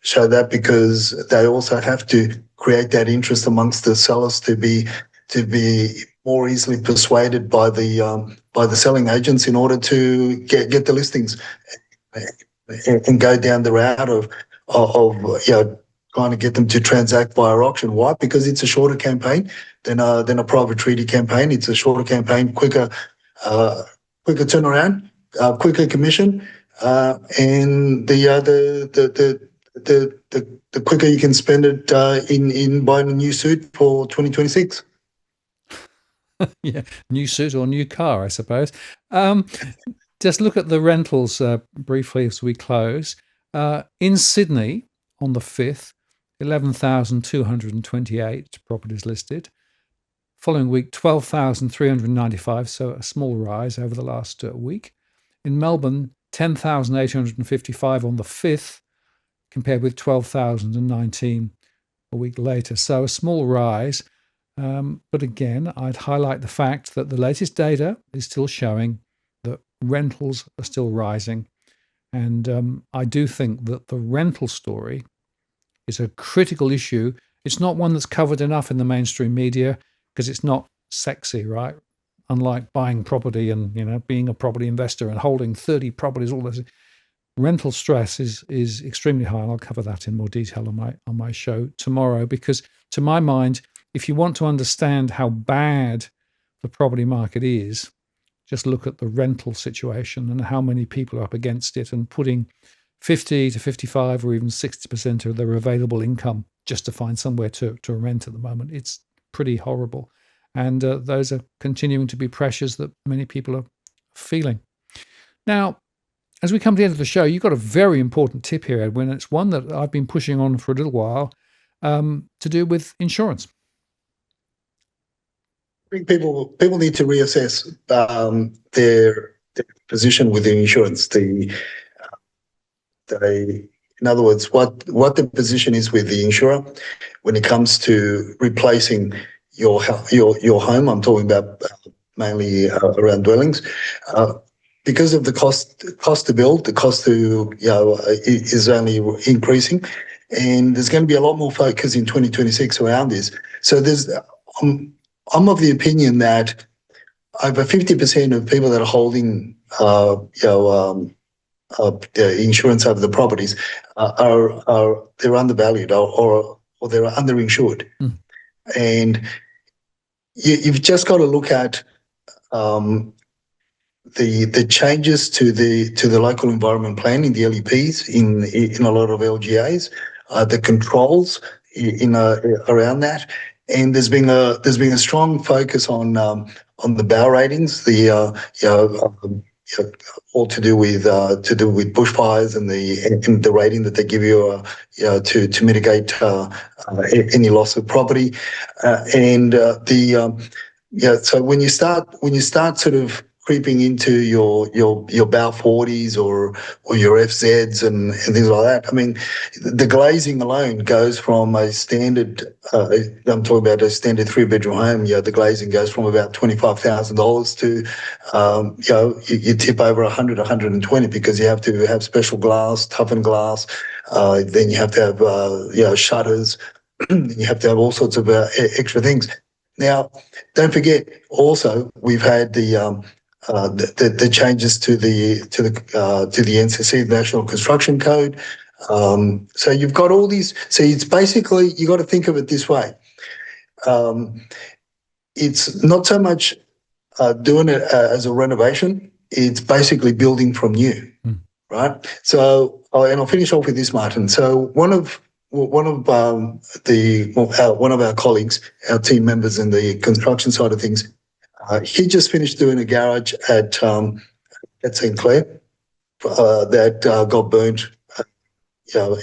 show that because they also have to create that interest amongst the sellers to be more easily persuaded by the selling agents in order to get the listings and go down the route of trying to get them to transact via auction. Why? Because it's a shorter campaign than a private treaty campaign. It's a shorter campaign, quicker turnaround, quicker commission. And the quicker you can spend it in buying a new suit for 2026. Yeah, new suit or new car, I suppose. Just look at the rentals briefly as we close. In Sydney, on the 5th, 11,228 properties listed. Following week, 12,395, so a small rise over the last week. In Melbourne, 10,855 on the 5th, compared with 12,019 a week later. So a small rise. But again, I'd highlight the fact that the latest data is still showing that rentals are still rising. And I do think that the rental story is a critical issue. It's not one that's covered enough in the mainstream media because it's not sexy, right? Unlike buying property and being a property investor and holding 30 properties, all this. Rental stress is extremely high, and I'll cover that in more detail on my show tomorrow. Because to my mind, if you want to understand how bad the property market is, just look at the rental situation and how many people are up against it and putting 50 to 55 or even 60% of their available income just to find somewhere to rent at the moment. It's pretty horrible. And those are continuing to be pressures that many people are feeling. Now, as we come to the end of the show, you've got a very important tip here, Edwin. It's one that I've been pushing on for a little while, to do with insurance. I think people need to reassess their position with the insurance. In other words, what the position is with the insurer when it comes to replacing your home. I'm talking about mainly around dwellings. Because of the cost to build, the cost to is only increasing, and there's going to be a lot more focus in 2026 around this. So I'm of the opinion that over 50% of people that are holding insurance over the properties they're undervalued or they're underinsured, and you've just got to look at the changes to the local environment plan in the LEPs in a lot of LGAs, the controls around that, and there's been a strong focus on the BAU ratings, all to do with bushfires and the rating that they give you to mitigate any loss of property, so when you start sort of creeping into your BAU 40s or your FZs and things like that. I mean, the glazing alone goes from a standard. I'm talking about a standard 3-bedroom home. The glazing goes from about $25,000 to you tip over 100, 120 because you have to have special glass, toughened glass. Then you have to have shutters. You have to have all sorts of extra things. Now, don't forget. Also, we've had the changes to the NCC, the National Construction Code. So you've got all these. So it's basically, you got to think of it this way. It's not so much doing it as a renovation. It's basically building from new, right? So, and I'll finish off with this, Martin. So one of our colleagues, our team members in the construction side of things, he just finished doing a garage at St. Clair that got burnt, and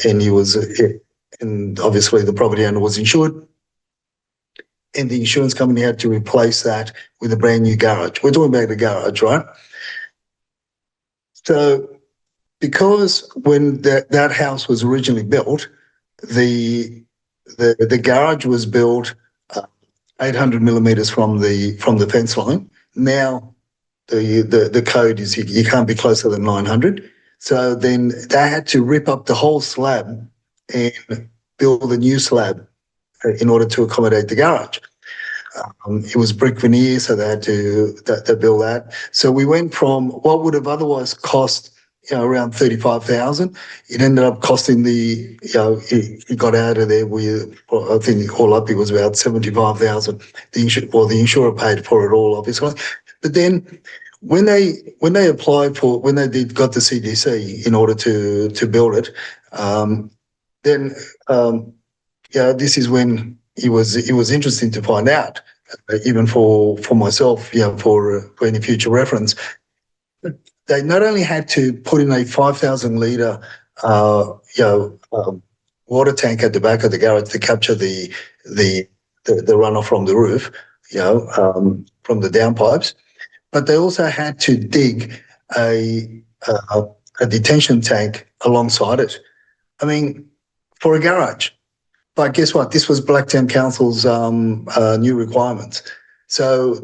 and obviously the property owner was insured, and the insurance company had to replace that with a brand new garage. We're talking about the garage, right? So, because when that house was originally built, the garage was built 800 millimeters from the fence line. Now the code is you can't be closer than 900. So then they had to rip up the whole slab and build a new slab in order to accommodate the garage. It was brick veneer, so they had to build that. So we went from what would have otherwise cost around 35,000. It ended up costing it got out of there with, I think all up it was about 75,000. The insurer paid for it all, obviously. But then when they got the CDC in order to build it, then this is when it was interesting to find out, even for myself, for any future reference. They not only had to put in a 5,000 litre, water tank at the back of the garage to capture the runoff from the roof, from the downpipes, but they also had to dig a detention tank alongside it. I mean, for a garage. But guess what? This was Blacktown Council's new requirements. So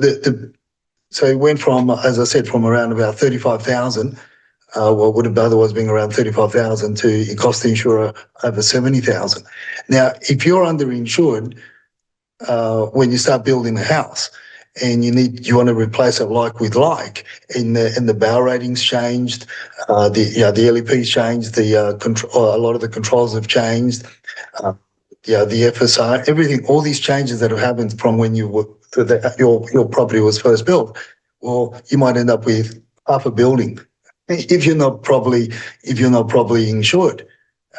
So it went from, as I said, from around about 35,000, what would have otherwise been around 35,000, to it cost the insurer over 70,000. Now, if you're underinsured, when you start building a house and you want to replace it like with like, and the BAU ratings changed, the LEPs changed, a lot of the controls have changed, the FSR, everything, all these changes that have happened from when your property was first built. Well, you might end up with half a building if you're not properly insured.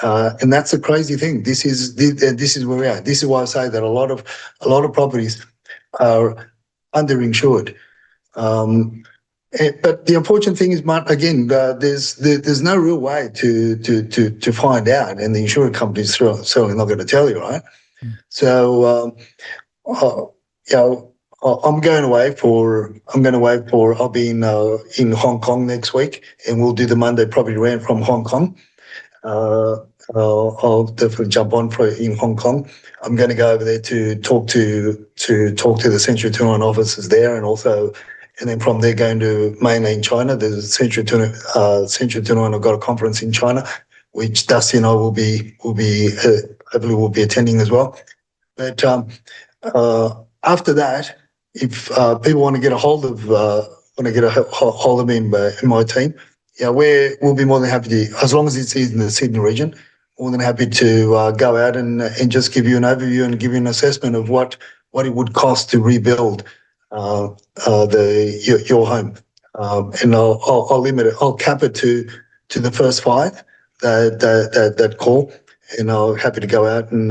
And that's a crazy thing. This is where we are. This is why I say that a lot of properties are underinsured. But the unfortunate thing is, Mark, again, there's no real way to find out, and the insurance companies certainly not going to tell you, right? So, you know, I'll be in Hong Kong next week, and we'll do the Monday property rant from Hong Kong. I'll definitely jump on in Hong Kong. I'm going to go over there to talk to the Century 29 offices there, and then from there going to mainland China. There's Century 29 have got a conference in China, which Dusty and I will be hopefully will be attending as well. But after that, if people want to get a hold of me in my team, yeah, we'll be more than happy to, as long as it's in the Sydney region, more than happy to go out and just give you an overview and give you an assessment of what it would cost to rebuild your home. And I'll limit it. I'll cap it to the first 5 that call, and I'm happy to go out and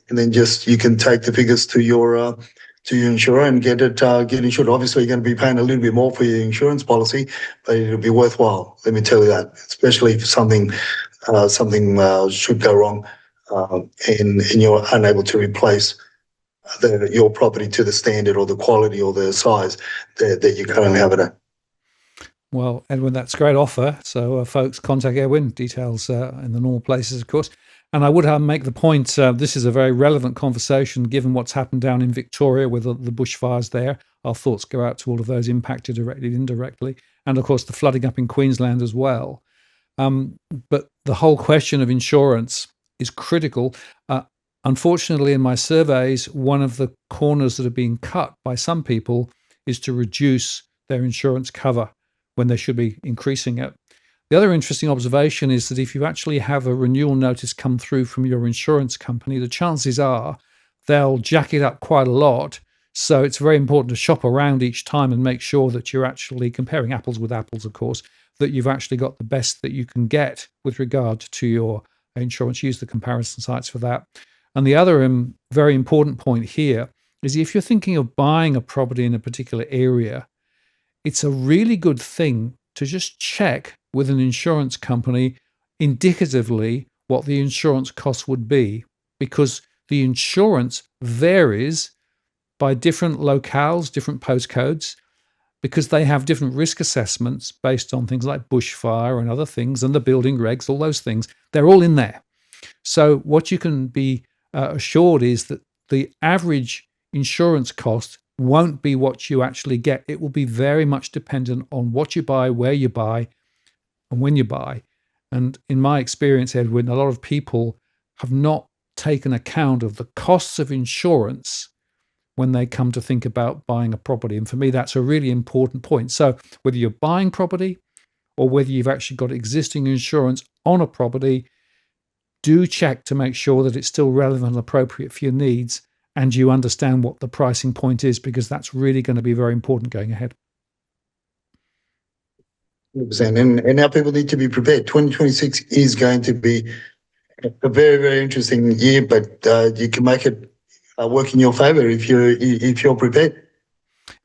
then just you can take the figures to your insurer and get insured. Obviously, you're going to be paying a little bit more for your insurance policy, but it'll be worthwhile. Let me tell you that, especially if something should go wrong, and you're unable to replace your property to the standard or the quality or the size that you currently have it at. Well, Edwin, that's a great offer. So, folks, contact Edwin. Details in the normal places, of course. And I would make the point, this is a very relevant conversation given what's happened down in Victoria with the bushfires there. Our thoughts go out to all of those impacted directly and indirectly. And, of course, the flooding up in Queensland as well. But the whole question of insurance is critical. Unfortunately, in my surveys, one of the corners that are being cut by some people is to reduce their insurance cover when they should be increasing it. The other interesting observation is that if you actually have a renewal notice come through from your insurance company, the chances are they'll jack it up quite a lot. So it's very important to shop around each time and make sure that you're actually comparing apples with apples, of course, that you've actually got the best that you can get with regard to your insurance. Use the comparison sites for that. And the other very important point here is if you're thinking of buying a property in a particular area, it's a really good thing to just check with an insurance company indicatively what the insurance cost would be, because the insurance varies by different locales, different postcodes, because they have different risk assessments based on things like bushfire and other things, and the building regs, all those things. They're all in there. So what you can be assured is that the average insurance cost won't be what you actually get. It will be very much dependent on what you buy, where you buy, and when you buy. And in my experience, Edwin, a lot of people have not taken account of the costs of insurance when they come to think about buying a property. And for me, that's a really important point. So whether you're buying property or whether you've actually got existing insurance on a property, do check to make sure that it's still relevant and appropriate for your needs, and you understand what the pricing point is, because that's really going to be very important going ahead. 100%. And now people need to be prepared. 2026 is going to be a very, very interesting year, but you can make it work in your favour if you're prepared.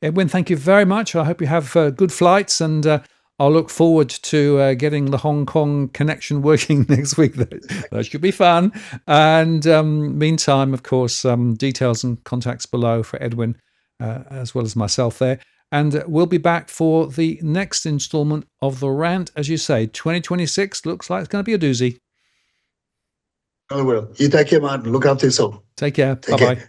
Edwin, thank you very much. I hope you have good flights, and I'll look forward to getting the Hong Kong connection working next week. That should be fun. And meantime, of course, details and contacts below for Edwin, as well as myself there. And we'll be back for the next installment of the Rant. As you say, 2026 looks like it's going to be a doozy. I will. You take care, man. Look after yourself. Take care. Bye-bye.